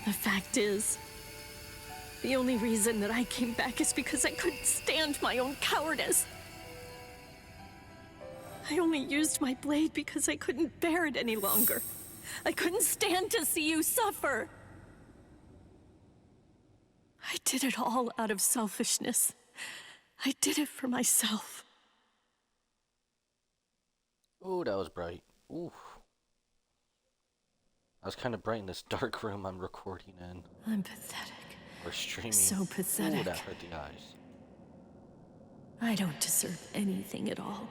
The fact is, the only reason that I came back is because I couldn't stand my own cowardice. I only used my blade because I couldn't bear it any longer. I couldn't stand to see you suffer. I did it all out of selfishness. I did it for myself. Ooh, that was bright. Ooh. I was kind of bright in this dark room I'm recording in. I'm pathetic. Or streaming. So pathetic. Ooh, that hurt the eyes. I don't deserve anything at all.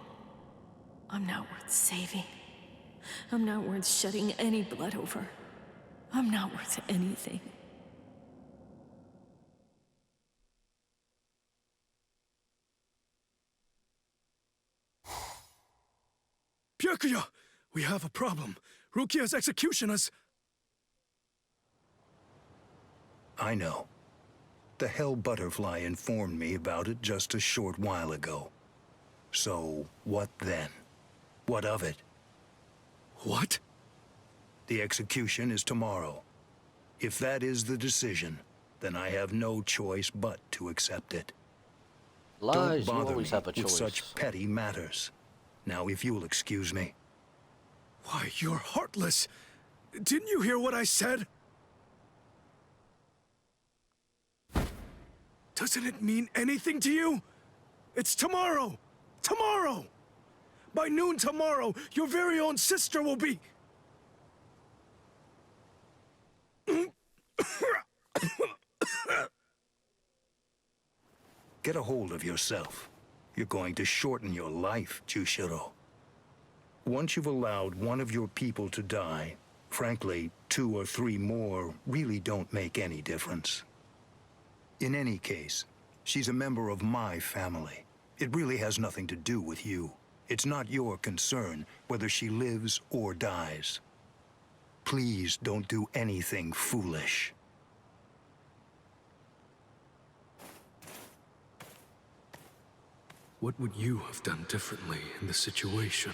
I'm not worth saving. I'm not worth shedding any blood over. I'm not worth anything. Byakuya! We have a problem. Rukia's execution is... I know. The Hell Butterfly informed me about it just a short while ago. So, what then? What of it? What? The execution is tomorrow. If that is the decision, then I have no choice but to accept it. Lies, Don't you bother always me have a with choice. such petty matters. Now, if you'll excuse me. Why, you're heartless. Didn't you hear what I said? Doesn't it mean anything to you? It's tomorrow! Tomorrow! By noon tomorrow, your very own sister will be... Get a hold of yourself. You're going to shorten your life, Jushiro. Once you've allowed one of your people to die, frankly, 2 or 3 more really don't make any difference. In any case, she's a member of my family. It really has nothing to do with you. It's not your concern whether she lives or dies. Please don't do anything foolish. What would you have done differently in this situation?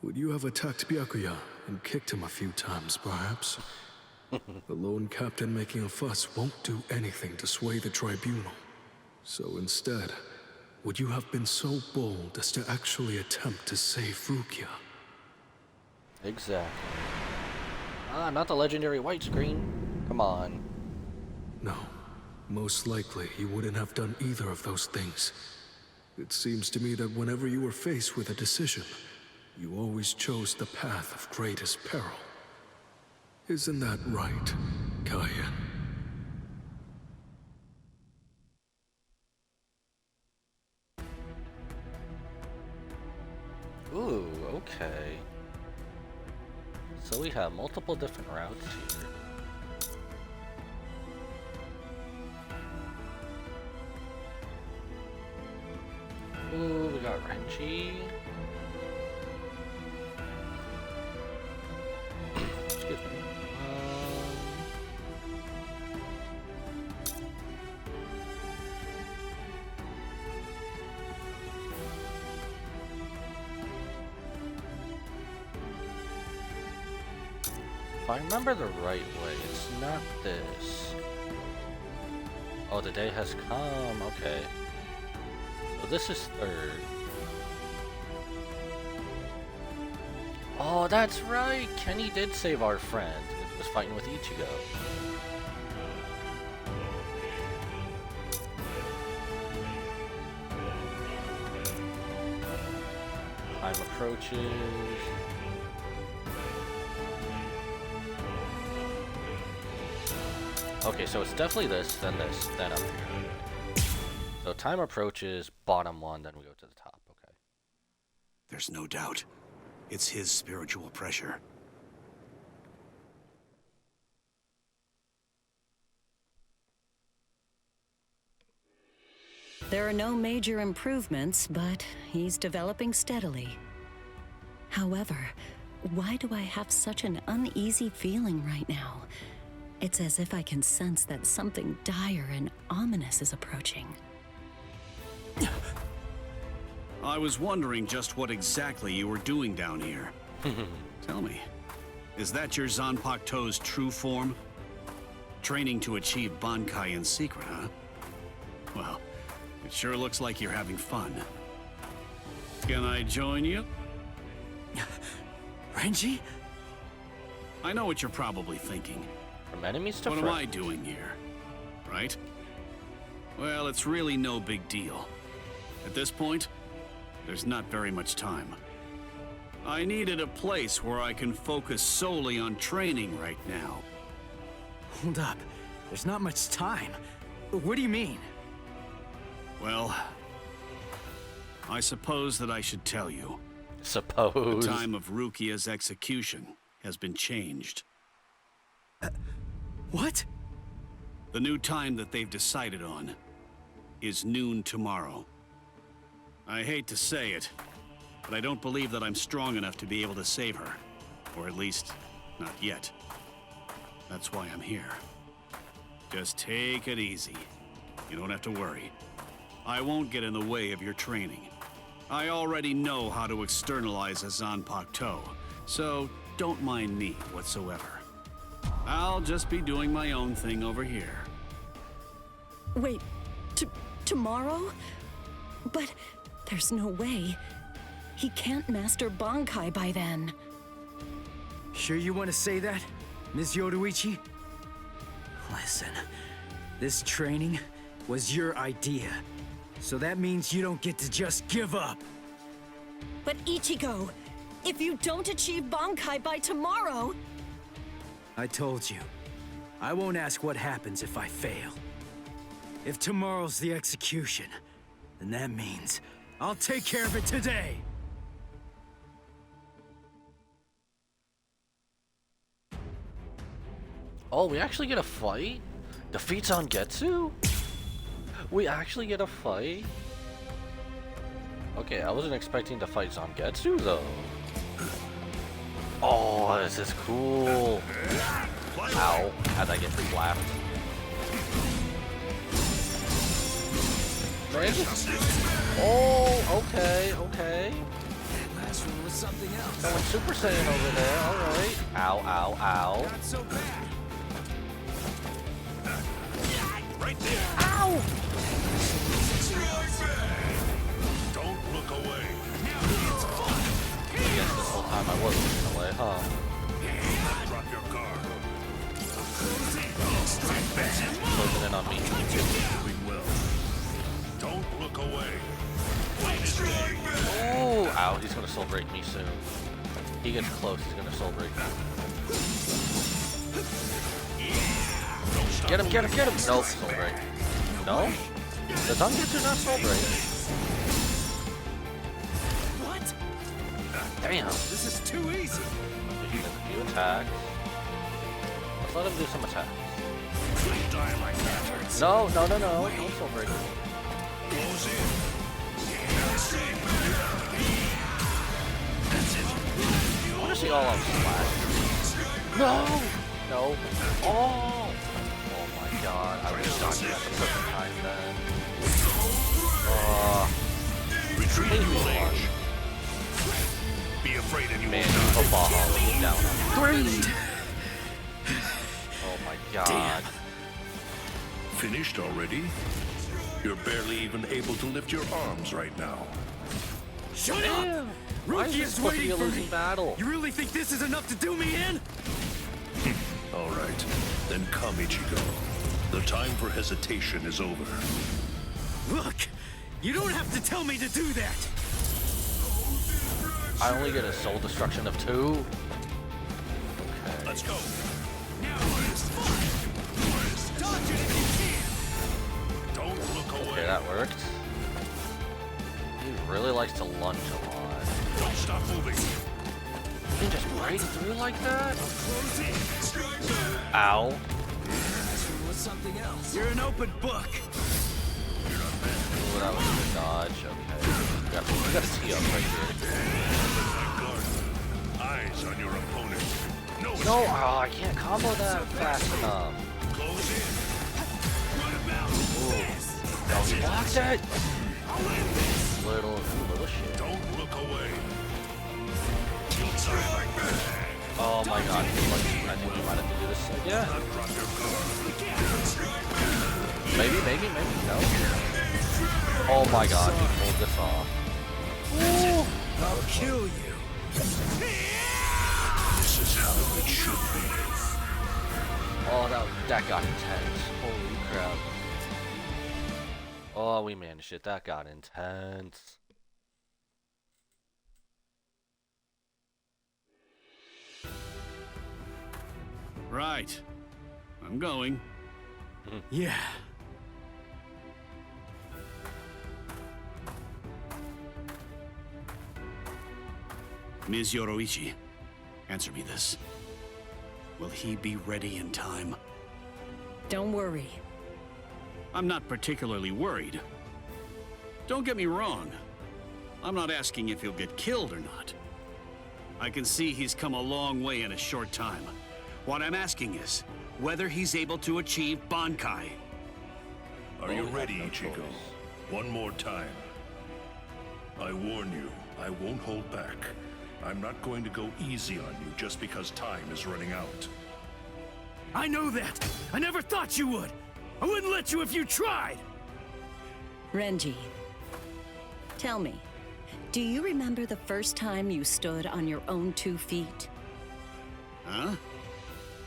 Would you have attacked Byakuya and kicked him a few times, perhaps? The lone captain making a fuss won't do anything to sway the tribunal. So instead, would you have been so bold as to actually attempt to save Rukia? Exactly. Ah, not the legendary white screen. Come on. No. Most likely, he wouldn't have done either of those things. It seems to me that whenever you were faced with a decision, you always chose the path of greatest peril. Isn't that right, Kaien? Ooh, okay. So we have multiple different routes here. Ooh, we got Renji. Excuse me. If I remember the right way, it's not this. Oh, the day has come. Okay. So this is third. Oh, that's right! Kenny did save our friend. He was fighting with Ichigo. Time approaches. Okay, so it's definitely this, then up here. So time approaches, bottom one, then we go to the top, okay. There's no doubt. It's his spiritual pressure. There are no major improvements, but he's developing steadily. However, why do I have such an uneasy feeling right now? It's as if I can sense that something dire and ominous is approaching. I was wondering just what exactly you were doing down here. Tell me, is that your Zanpakuto's true form? Training to achieve Bankai in secret, huh? Well, it sure looks like you're having fun. Can I join you? Renji? I know what you're probably thinking. From enemies to What friends. am I doing here? Right? Well, it's really no big deal. At this point, there's not very much time. I needed a place where I can focus solely on training right now. Hold up. There's not much time. What do you mean? Well, I suppose that I should tell you. Suppose. The time of Rukia's execution has been changed. What? The new time that they've decided on is noon tomorrow. I hate to say it, but I don't believe that I'm strong enough to be able to save her. Or at least, not yet. That's why I'm here. Just take it easy. You don't have to worry. I won't get in the way of your training. I already know how to externalize a Zanpakuto, so don't mind me whatsoever. I'll just be doing my own thing over here. Wait, tomorrow? But there's no way. He can't master Bankai by then. Sure you want to say that, Ms. Yoruichi? Listen, this training was your idea. So that means you don't get to just give up. But Ichigo, if you don't achieve Bankai by tomorrow... I told you, I won't ask what happens if I fail. If tomorrow's the execution, then that means I'll take care of it today. Oh, we actually get a fight? Defeat Zangetsu? We actually get a fight? Okay, I wasn't expecting to fight Zangetsu though. Oh, this is cool. Ow, how'd I get flapped? Oh, okay, okay. Last one was something else. Going Super Saiyan over there, alright. Ow, ow, ow. Not so bad. Right there. Ow! Don't look away. I guess this whole time I was looking away, huh? Drop your guard. Closing in on me. Doing well. Don't look away. Ow, he's gonna soul break me soon. He gets close, he's gonna soul break me. Get him, get him, get him! Nope, soul break. No? Does Zangetsu not soul break? What? Damn. This is too easy. He does a few attacks. Let's let him do some attacks. No, no, no, no. Don't soul break me. I want to see all of them splash. No! No. Oh! Oh my god. I was dodging at the perfect time then. Retreat, Bleach. Be afraid and you Man, will die. football hollow is down on 3! Oh my god. Damn. Finished already? You're barely even able to lift your arms right now. Shut Damn. up! Why is Rookie this is supposed to be waiting a for losing me. battle? You really think this is enough to do me in? All right, then come, Ichigo. The time for hesitation is over. Look, you don't have to tell me to do that. I only get a soul destruction of 2. Okay. Let's go. Don't look away. Okay, that worked. He really likes to lunge a lot. Don't stop moving. He can just break through like that? Ow. You're an open book. Ooh, that was a good dodge. Okay. We got a tee up right here. Eyes on your opponent. No, No, oh, I can't combo that fast enough. Close in. Ooh. No, he blocked it! Little shit. Don't look away. Oh my god, I think we might have to do this again. Maybe, no. Oh my god, he pulled this off. Ooh. I'll kill you. This is how it should be. Oh, that got intense. Holy crap. Oh, we managed it. That got intense. Right. I'm going. Yeah. Ms. Yoroichi, answer me this. Will he be ready in time? Don't worry. I'm not particularly worried. Don't get me wrong. I'm not asking if he'll get killed or not. I can see he's come a long way in a short time. What I'm asking is whether he's able to achieve Bankai. Are you ready, Ichigo? One more time. I warn you, I won't hold back. I'm not going to go easy on you just because time is running out. I know that! I never thought you would! I wouldn't let you if you tried! Renji, tell me, do you remember the first time you stood on your own 2 feet? Huh?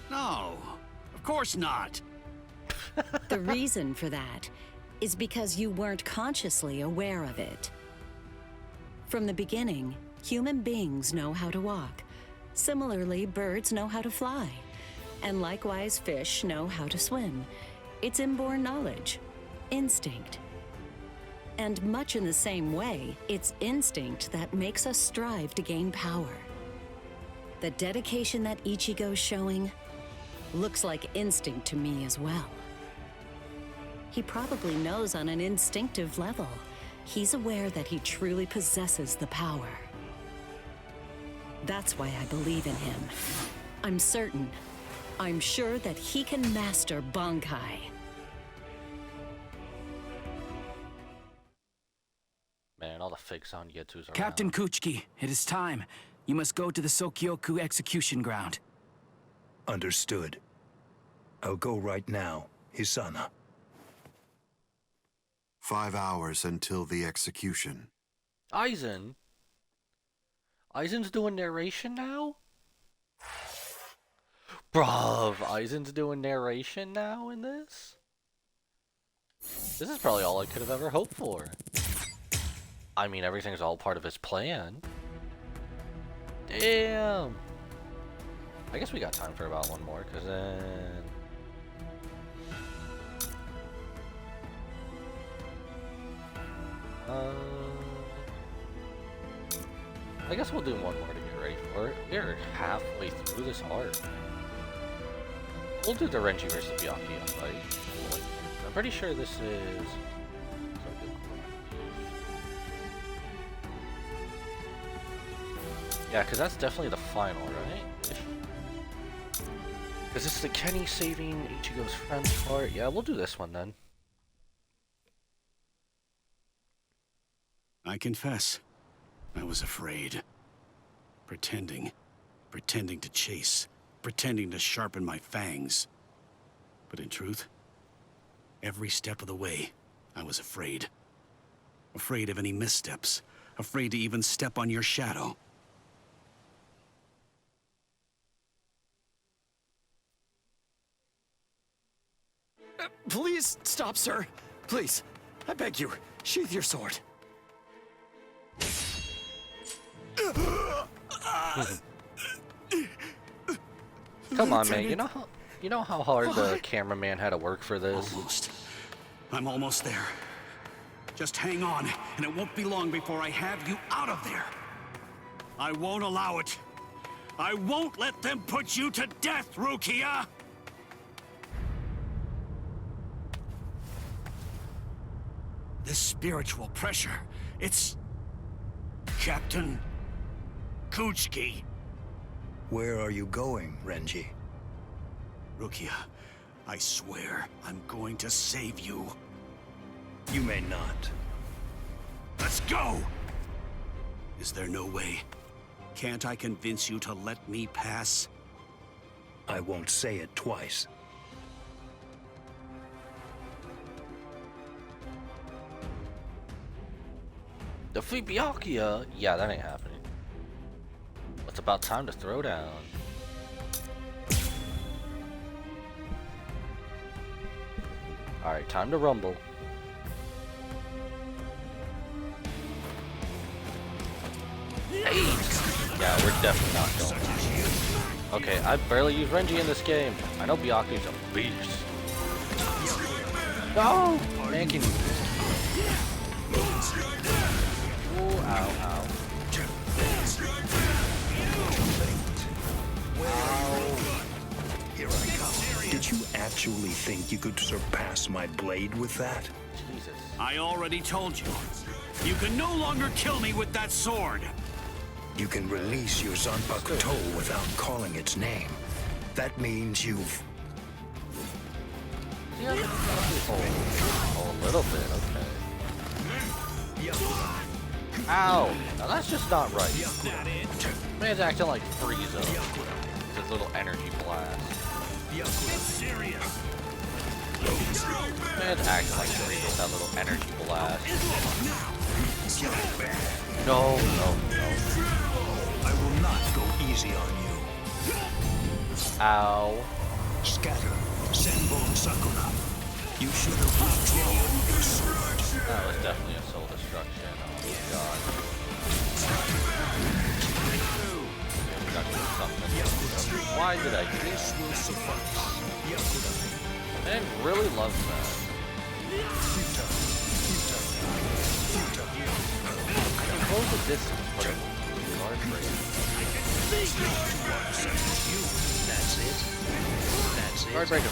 No, of course not. The reason for that is because you weren't consciously aware of it. From the beginning, human beings know how to walk. Similarly, birds know how to fly. And likewise, fish know how to swim. It's inborn knowledge, instinct. And much in the same way, it's instinct that makes us strive to gain power. The dedication that Ichigo's showing looks like instinct to me as well. He probably knows on an instinctive level. He's aware that he truly possesses the power. That's why I believe in him. I'm certain. I'm sure that he can master Bankai. Man, all the fake Zangetsus are Captain Kuchiki, it is time. You must go to the Sokyoku execution ground. Understood. I'll go right now, Hisana. 5 hours until the execution. Aizen? Aizen's doing narration now? Bruv, Aizen's doing narration now in this? This is probably all I could have ever hoped for. I mean, everything's all part of his plan. Damn. I guess we got time for about one more, because then... I guess we'll do one more to get ready for it. We're halfway through this arc. We'll do the Renji versus Byakuya fight. I'm pretty sure this is... Yeah, because that's definitely the final, right? Because it's the Kenny saving Ichigo's friends part. Yeah, we'll do this one then. I confess, I was afraid. Pretending to chase, pretending to sharpen my fangs. But in truth, every step of the way, I was afraid. Afraid of any missteps, afraid to even step on your shadow. Please stop, sir. Please, I beg you, sheath your sword. Come on, man. You know how hard the cameraman had to work for this. Almost. I'm almost there. Just hang on, and it won't be long before I have you out of there. I won't allow it. I won't let them put you to death, Rukia! This spiritual pressure, it's... Captain Kuchiki. Where are you going, Renji? Rukia, I swear I'm going to save you. You may not. Let's go! Is there no way? Can't I convince you to let me pass? I won't say it twice. Defeat Byakuya? Yeah, that ain't happening. It's about time to throw down. Alright, time to rumble. Yeah, we're definitely not going. Okay, I barely use Renji in this game. I know Byakuya's a beast. No! Man, can you... Ooh, ow, ow. Here I come. Did you actually think you could surpass my blade with that? Jesus. I already told you. You can no longer kill me with that sword. You can release your Zanpakuto without calling its name. That means you've... Yeah, oh, a little bit, okay. Ow! Now that's just not right. Man's acting like Frieza. With his little energy blast. Man's acting like Frieza with that little energy blast. No, no, no. I will not go easy on you. Ow. Scatter, Senbon Sakura. You should have withdrawn your sword. That was definitely a soul destruction. Oh god. We got to do something. Why did I do this? Man really loves that. I can close the distance, but it's guard break. That's it. That's it. Guard break.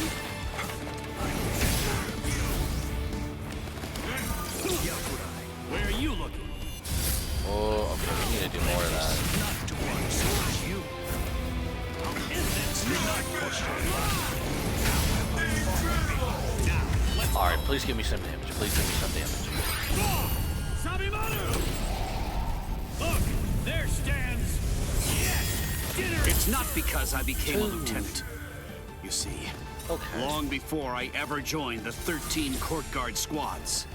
Where are you looking? Oh, okay, we need to do more of that. Alright, please give me some damage. Please give me some damage. Sabimaru! Look, there stands... Yes! Dinner! It's not because I became a lieutenant. You see, long before I ever joined the 13 court guard squads,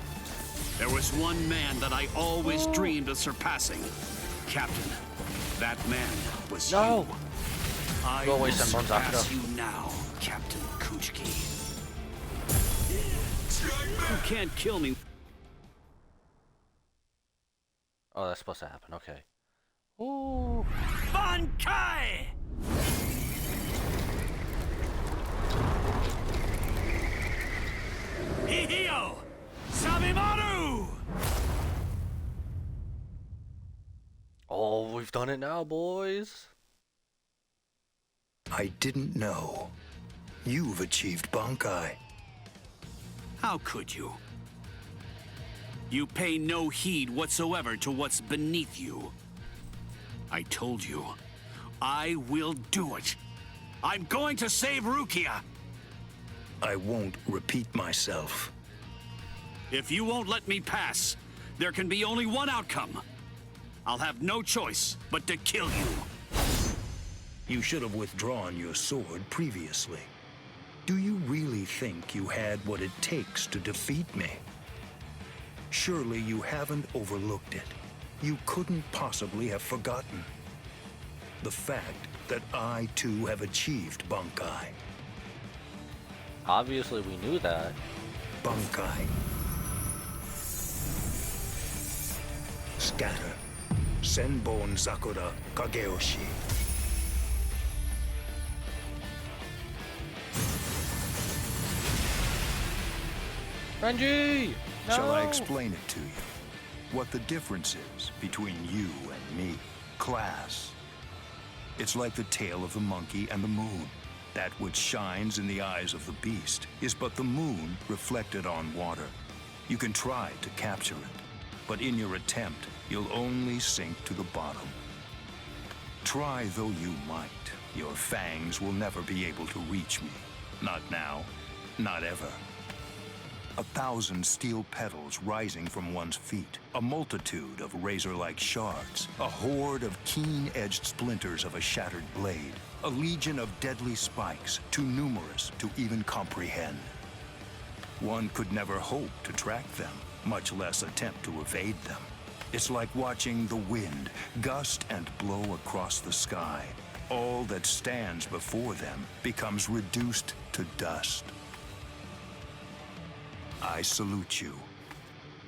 there was one man that I always dreamed of surpassing. Captain, that man was you. I will surpass you now, Captain Kuchiki. You can't kill me. Oh, that's supposed to happen. Okay. Ooh. Bankai! Hihio! Sabimaru! Oh, we've done it now, boys. I didn't know. You've achieved Bankai. How could you? You pay no heed whatsoever to what's beneath you. I told you, I will do it. I'm going to save Rukia. I won't repeat myself. If you won't let me pass, there can be only one outcome. I'll have no choice but to kill you. You should have withdrawn your sword previously. Do you really think you had what it takes to defeat me? Surely you haven't overlooked it. You couldn't possibly have forgotten the fact that I too have achieved Bankai. Obviously, we knew that. Bankai. Scatter. Senbon Sakura Kageyoshi. Renji! No! Shall I explain it to you? What the difference is between you and me? Class. It's like the tale of the monkey and the moon. That which shines in the eyes of the beast is but the moon reflected on water. You can try to capture it, but in your attempt, you'll only sink to the bottom. Try though you might, your fangs will never be able to reach me. Not now, not ever. 1,000 steel petals rising from one's feet, a multitude of razor-like shards, a horde of keen-edged splinters of a shattered blade, a legion of deadly spikes, too numerous to even comprehend. One could never hope to track them, much less attempt to evade them. It's like watching the wind gust and blow across the sky. All that stands before them becomes reduced to dust. I salute you.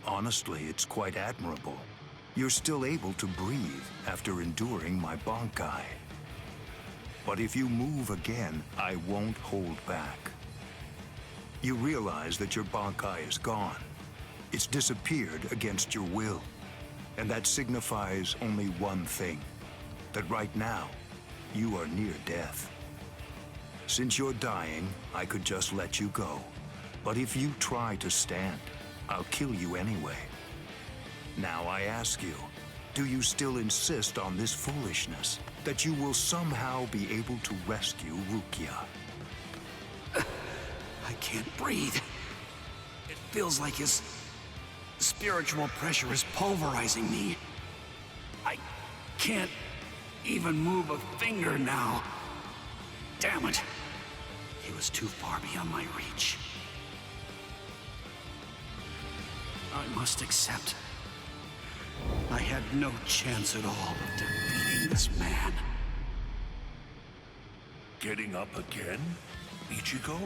Honestly, it's quite admirable. You're still able to breathe after enduring my Bankai. But if you move again, I won't hold back. You realize that your Bankai is gone. It's disappeared against your will. And that signifies only one thing, that right now, you are near death. Since you're dying, I could just let you go. But if you try to stand, I'll kill you anyway. Now I ask you, do you still insist on this foolishness? That you will somehow be able to rescue Rukia? I can't breathe. It feels like his spiritual pressure is pulverizing me. I can't even move a finger now. Damn it. He was too far beyond my reach. I must accept. I had no chance at all of defeating this man. Getting up again, Ichigo?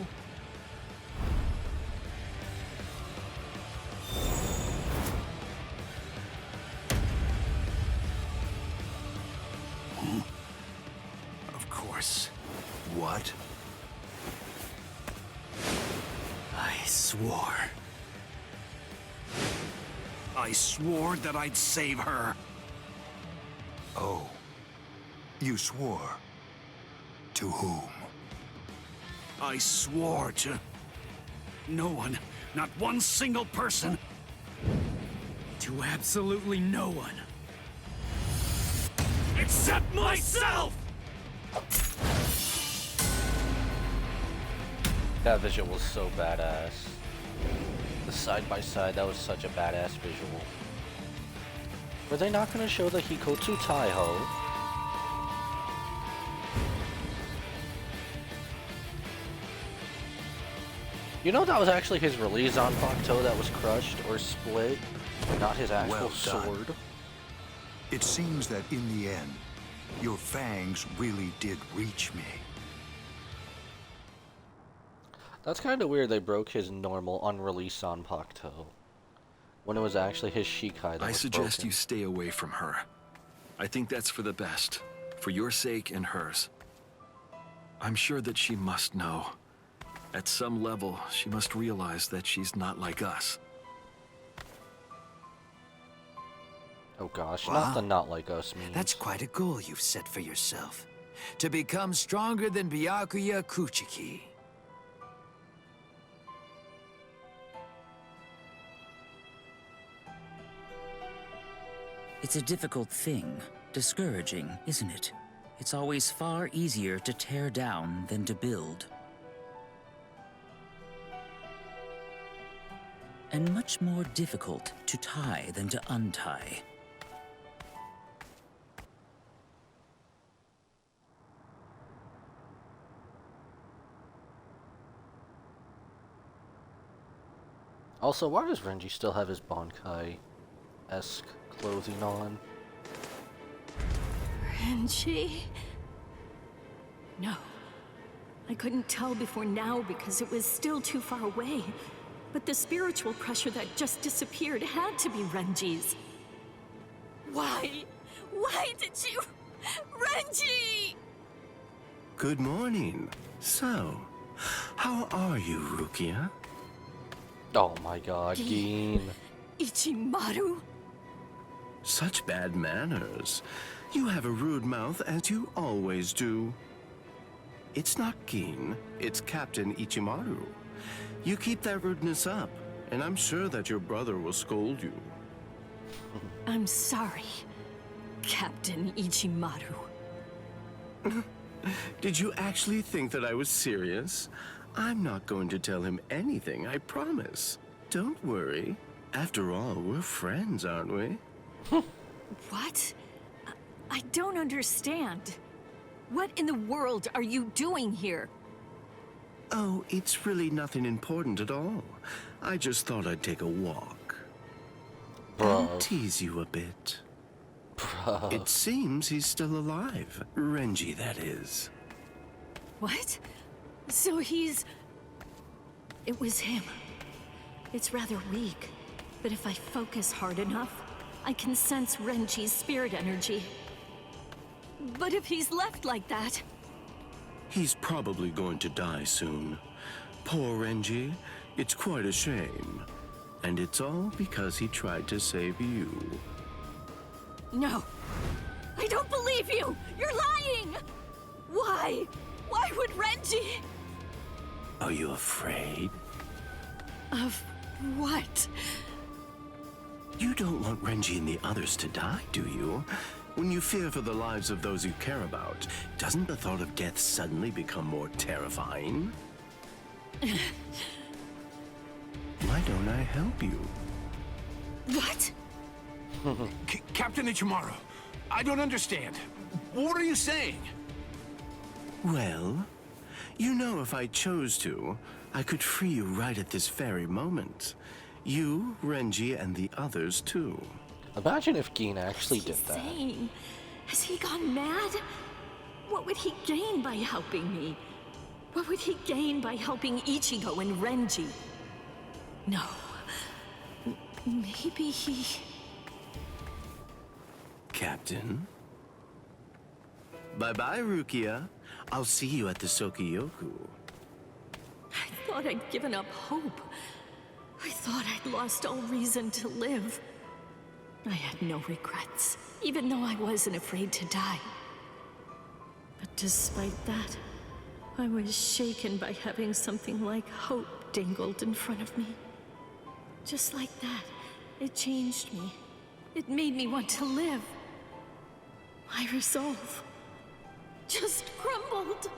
Of course. What? I swore. I swore that I'd save her. Oh. You swore? To whom? I swore to no one, not one single person. To absolutely no one. Except myself! That visual was so badass. The side by side, that was such a badass visual. Were they not going to show the Hikotsu Taiho? You know that was actually his release on Bakuto that was crushed or split, not his actual Well done. sword. It seems that in the end, your fangs really did reach me. That's kind of weird they broke his normal unreleased on Bakuto. when it was actually his Shikai that I was suggest broken. you stay away from her. I think that's for the best, for your sake and hers. I'm sure that she must know. At some level, she must realize that she's not like us. Oh gosh, Wow. not the not like us means. That's quite a goal you've set for yourself. To become stronger than Byakuya Kuchiki. It's a difficult thing. Discouraging, isn't it? It's always far easier to tear down than to build. And much more difficult to tie than to untie. Also, why does Renji still have his Bankai-esque clothing on? Renji? No. I couldn't tell before now because it was still too far away. But the spiritual pressure that just disappeared had to be Renji's. Why? Why did you... Renji! Good morning. So, how are you, Rukia? Oh my god, Gin. Ichimaru? Such bad manners. You have a rude mouth, as you always do. It's not Gin, it's Captain Ichimaru. You keep that rudeness up, and I'm sure that your brother will scold you. I'm sorry, Captain Ichimaru. Did you actually think that I was serious? I'm not going to tell him anything, I promise. Don't worry. After all, we're friends, aren't we? What? I don't understand. What in the world are you doing here? Oh, it's really nothing important at all. I just thought I'd take a walk. Bro. And tease you a bit. Bro. It seems he's still alive. Renji, that is. What? So he's... It was him. It's rather weak, but if I focus hard enough, I can sense Renji's spirit energy. But if he's left like that... He's probably going to die soon. Poor Renji. It's quite a shame. And it's all because he tried to save you. No. I don't believe you! You're lying! Why? Why would Renji... Are you afraid? Of what? You don't want Renji and the others to die, do you? When you fear for the lives of those you care about, doesn't the thought of death suddenly become more terrifying? Why don't I help you? What? Captain Ichimaru, I don't understand. What are you saying? Well, you know if I chose to, I could free you right at this very moment. You, Renji, and the others too. Imagine if Gin actually did that. Saying? Has he gone mad? What would he gain by helping me? What would he gain by helping Ichigo and Renji? No. Maybe he... Captain? Bye-bye, Rukia. I'll see you at the Sokiyoku. I thought I'd given up hope. I thought I'd lost all reason to live. I had no regrets, even though I wasn't afraid to die. But despite that, I was shaken by having something like hope dangled in front of me. Just like that, it changed me. It made me want to live. My resolve just crumbled.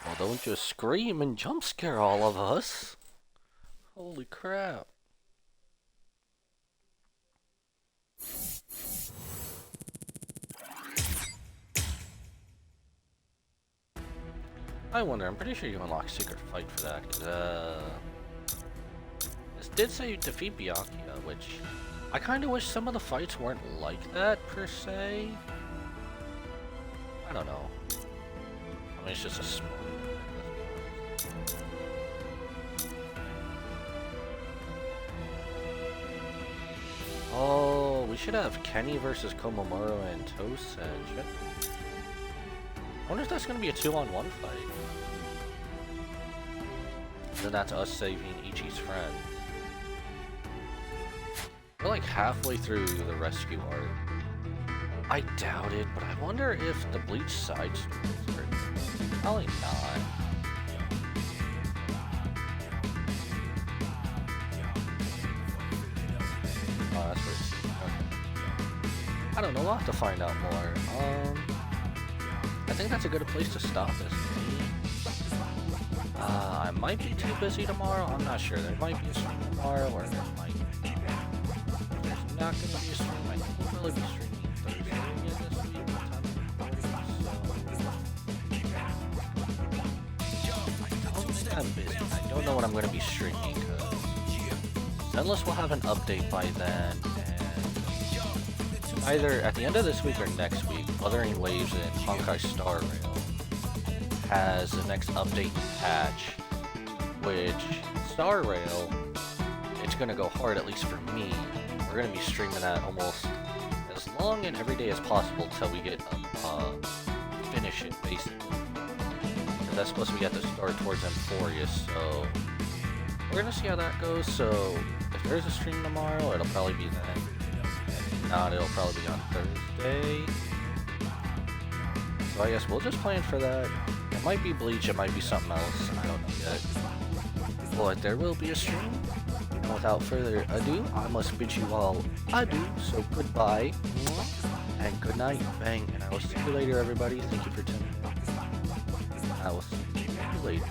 Well, don't just scream and jump scare all of us. Holy crap. I wonder, I'm pretty sure you unlock Secret Fight for that, cause, this did say you defeat Byakuya, which I kinda wish some of the fights weren't like that, per se. I don't know. mean, it's just a small. Oh, we should have Kenny versus Komomoro and Tosen. I wonder if that's going to be a 2-on-1 fight. Then that's us saving Ichi's friend. We're like halfway through the rescue arc. I doubt it, but I wonder if the Bleach side stories are... Probably not. Oh, that's where it's... Okay. I don't know, we'll have to find out more. I think that's a good place to stop this. I might be too busy tomorrow, I'm not sure. There might be a stream tomorrow, or there might be. There's not going to be a stream. I think we'll probably be streaming Thursday again this week. I'm busy. I don't know what I'm going to be streaming, because unless we'll have an update by then, and either at the end of this week or next week, Wuthering Waves and Bankai Star Rail has the next update patch, which Star Rail, it's going to go hard, at least for me. We're going to be streaming that almost as long and every day as possible till we get finish it, basically. That's supposed to be at the start towards Emphoria, so we're going to see how that goes. So if there's a stream tomorrow, it'll probably be then. If not, it'll probably be on Thursday. So I guess we'll just plan for that. It might be Bleach, it might be something else, I don't know yet. But there will be a stream. And without further ado, I must bid you all adieu. So goodbye, and good night, bang, and I will see you later, everybody. Thank you for tuning in. I will see you later.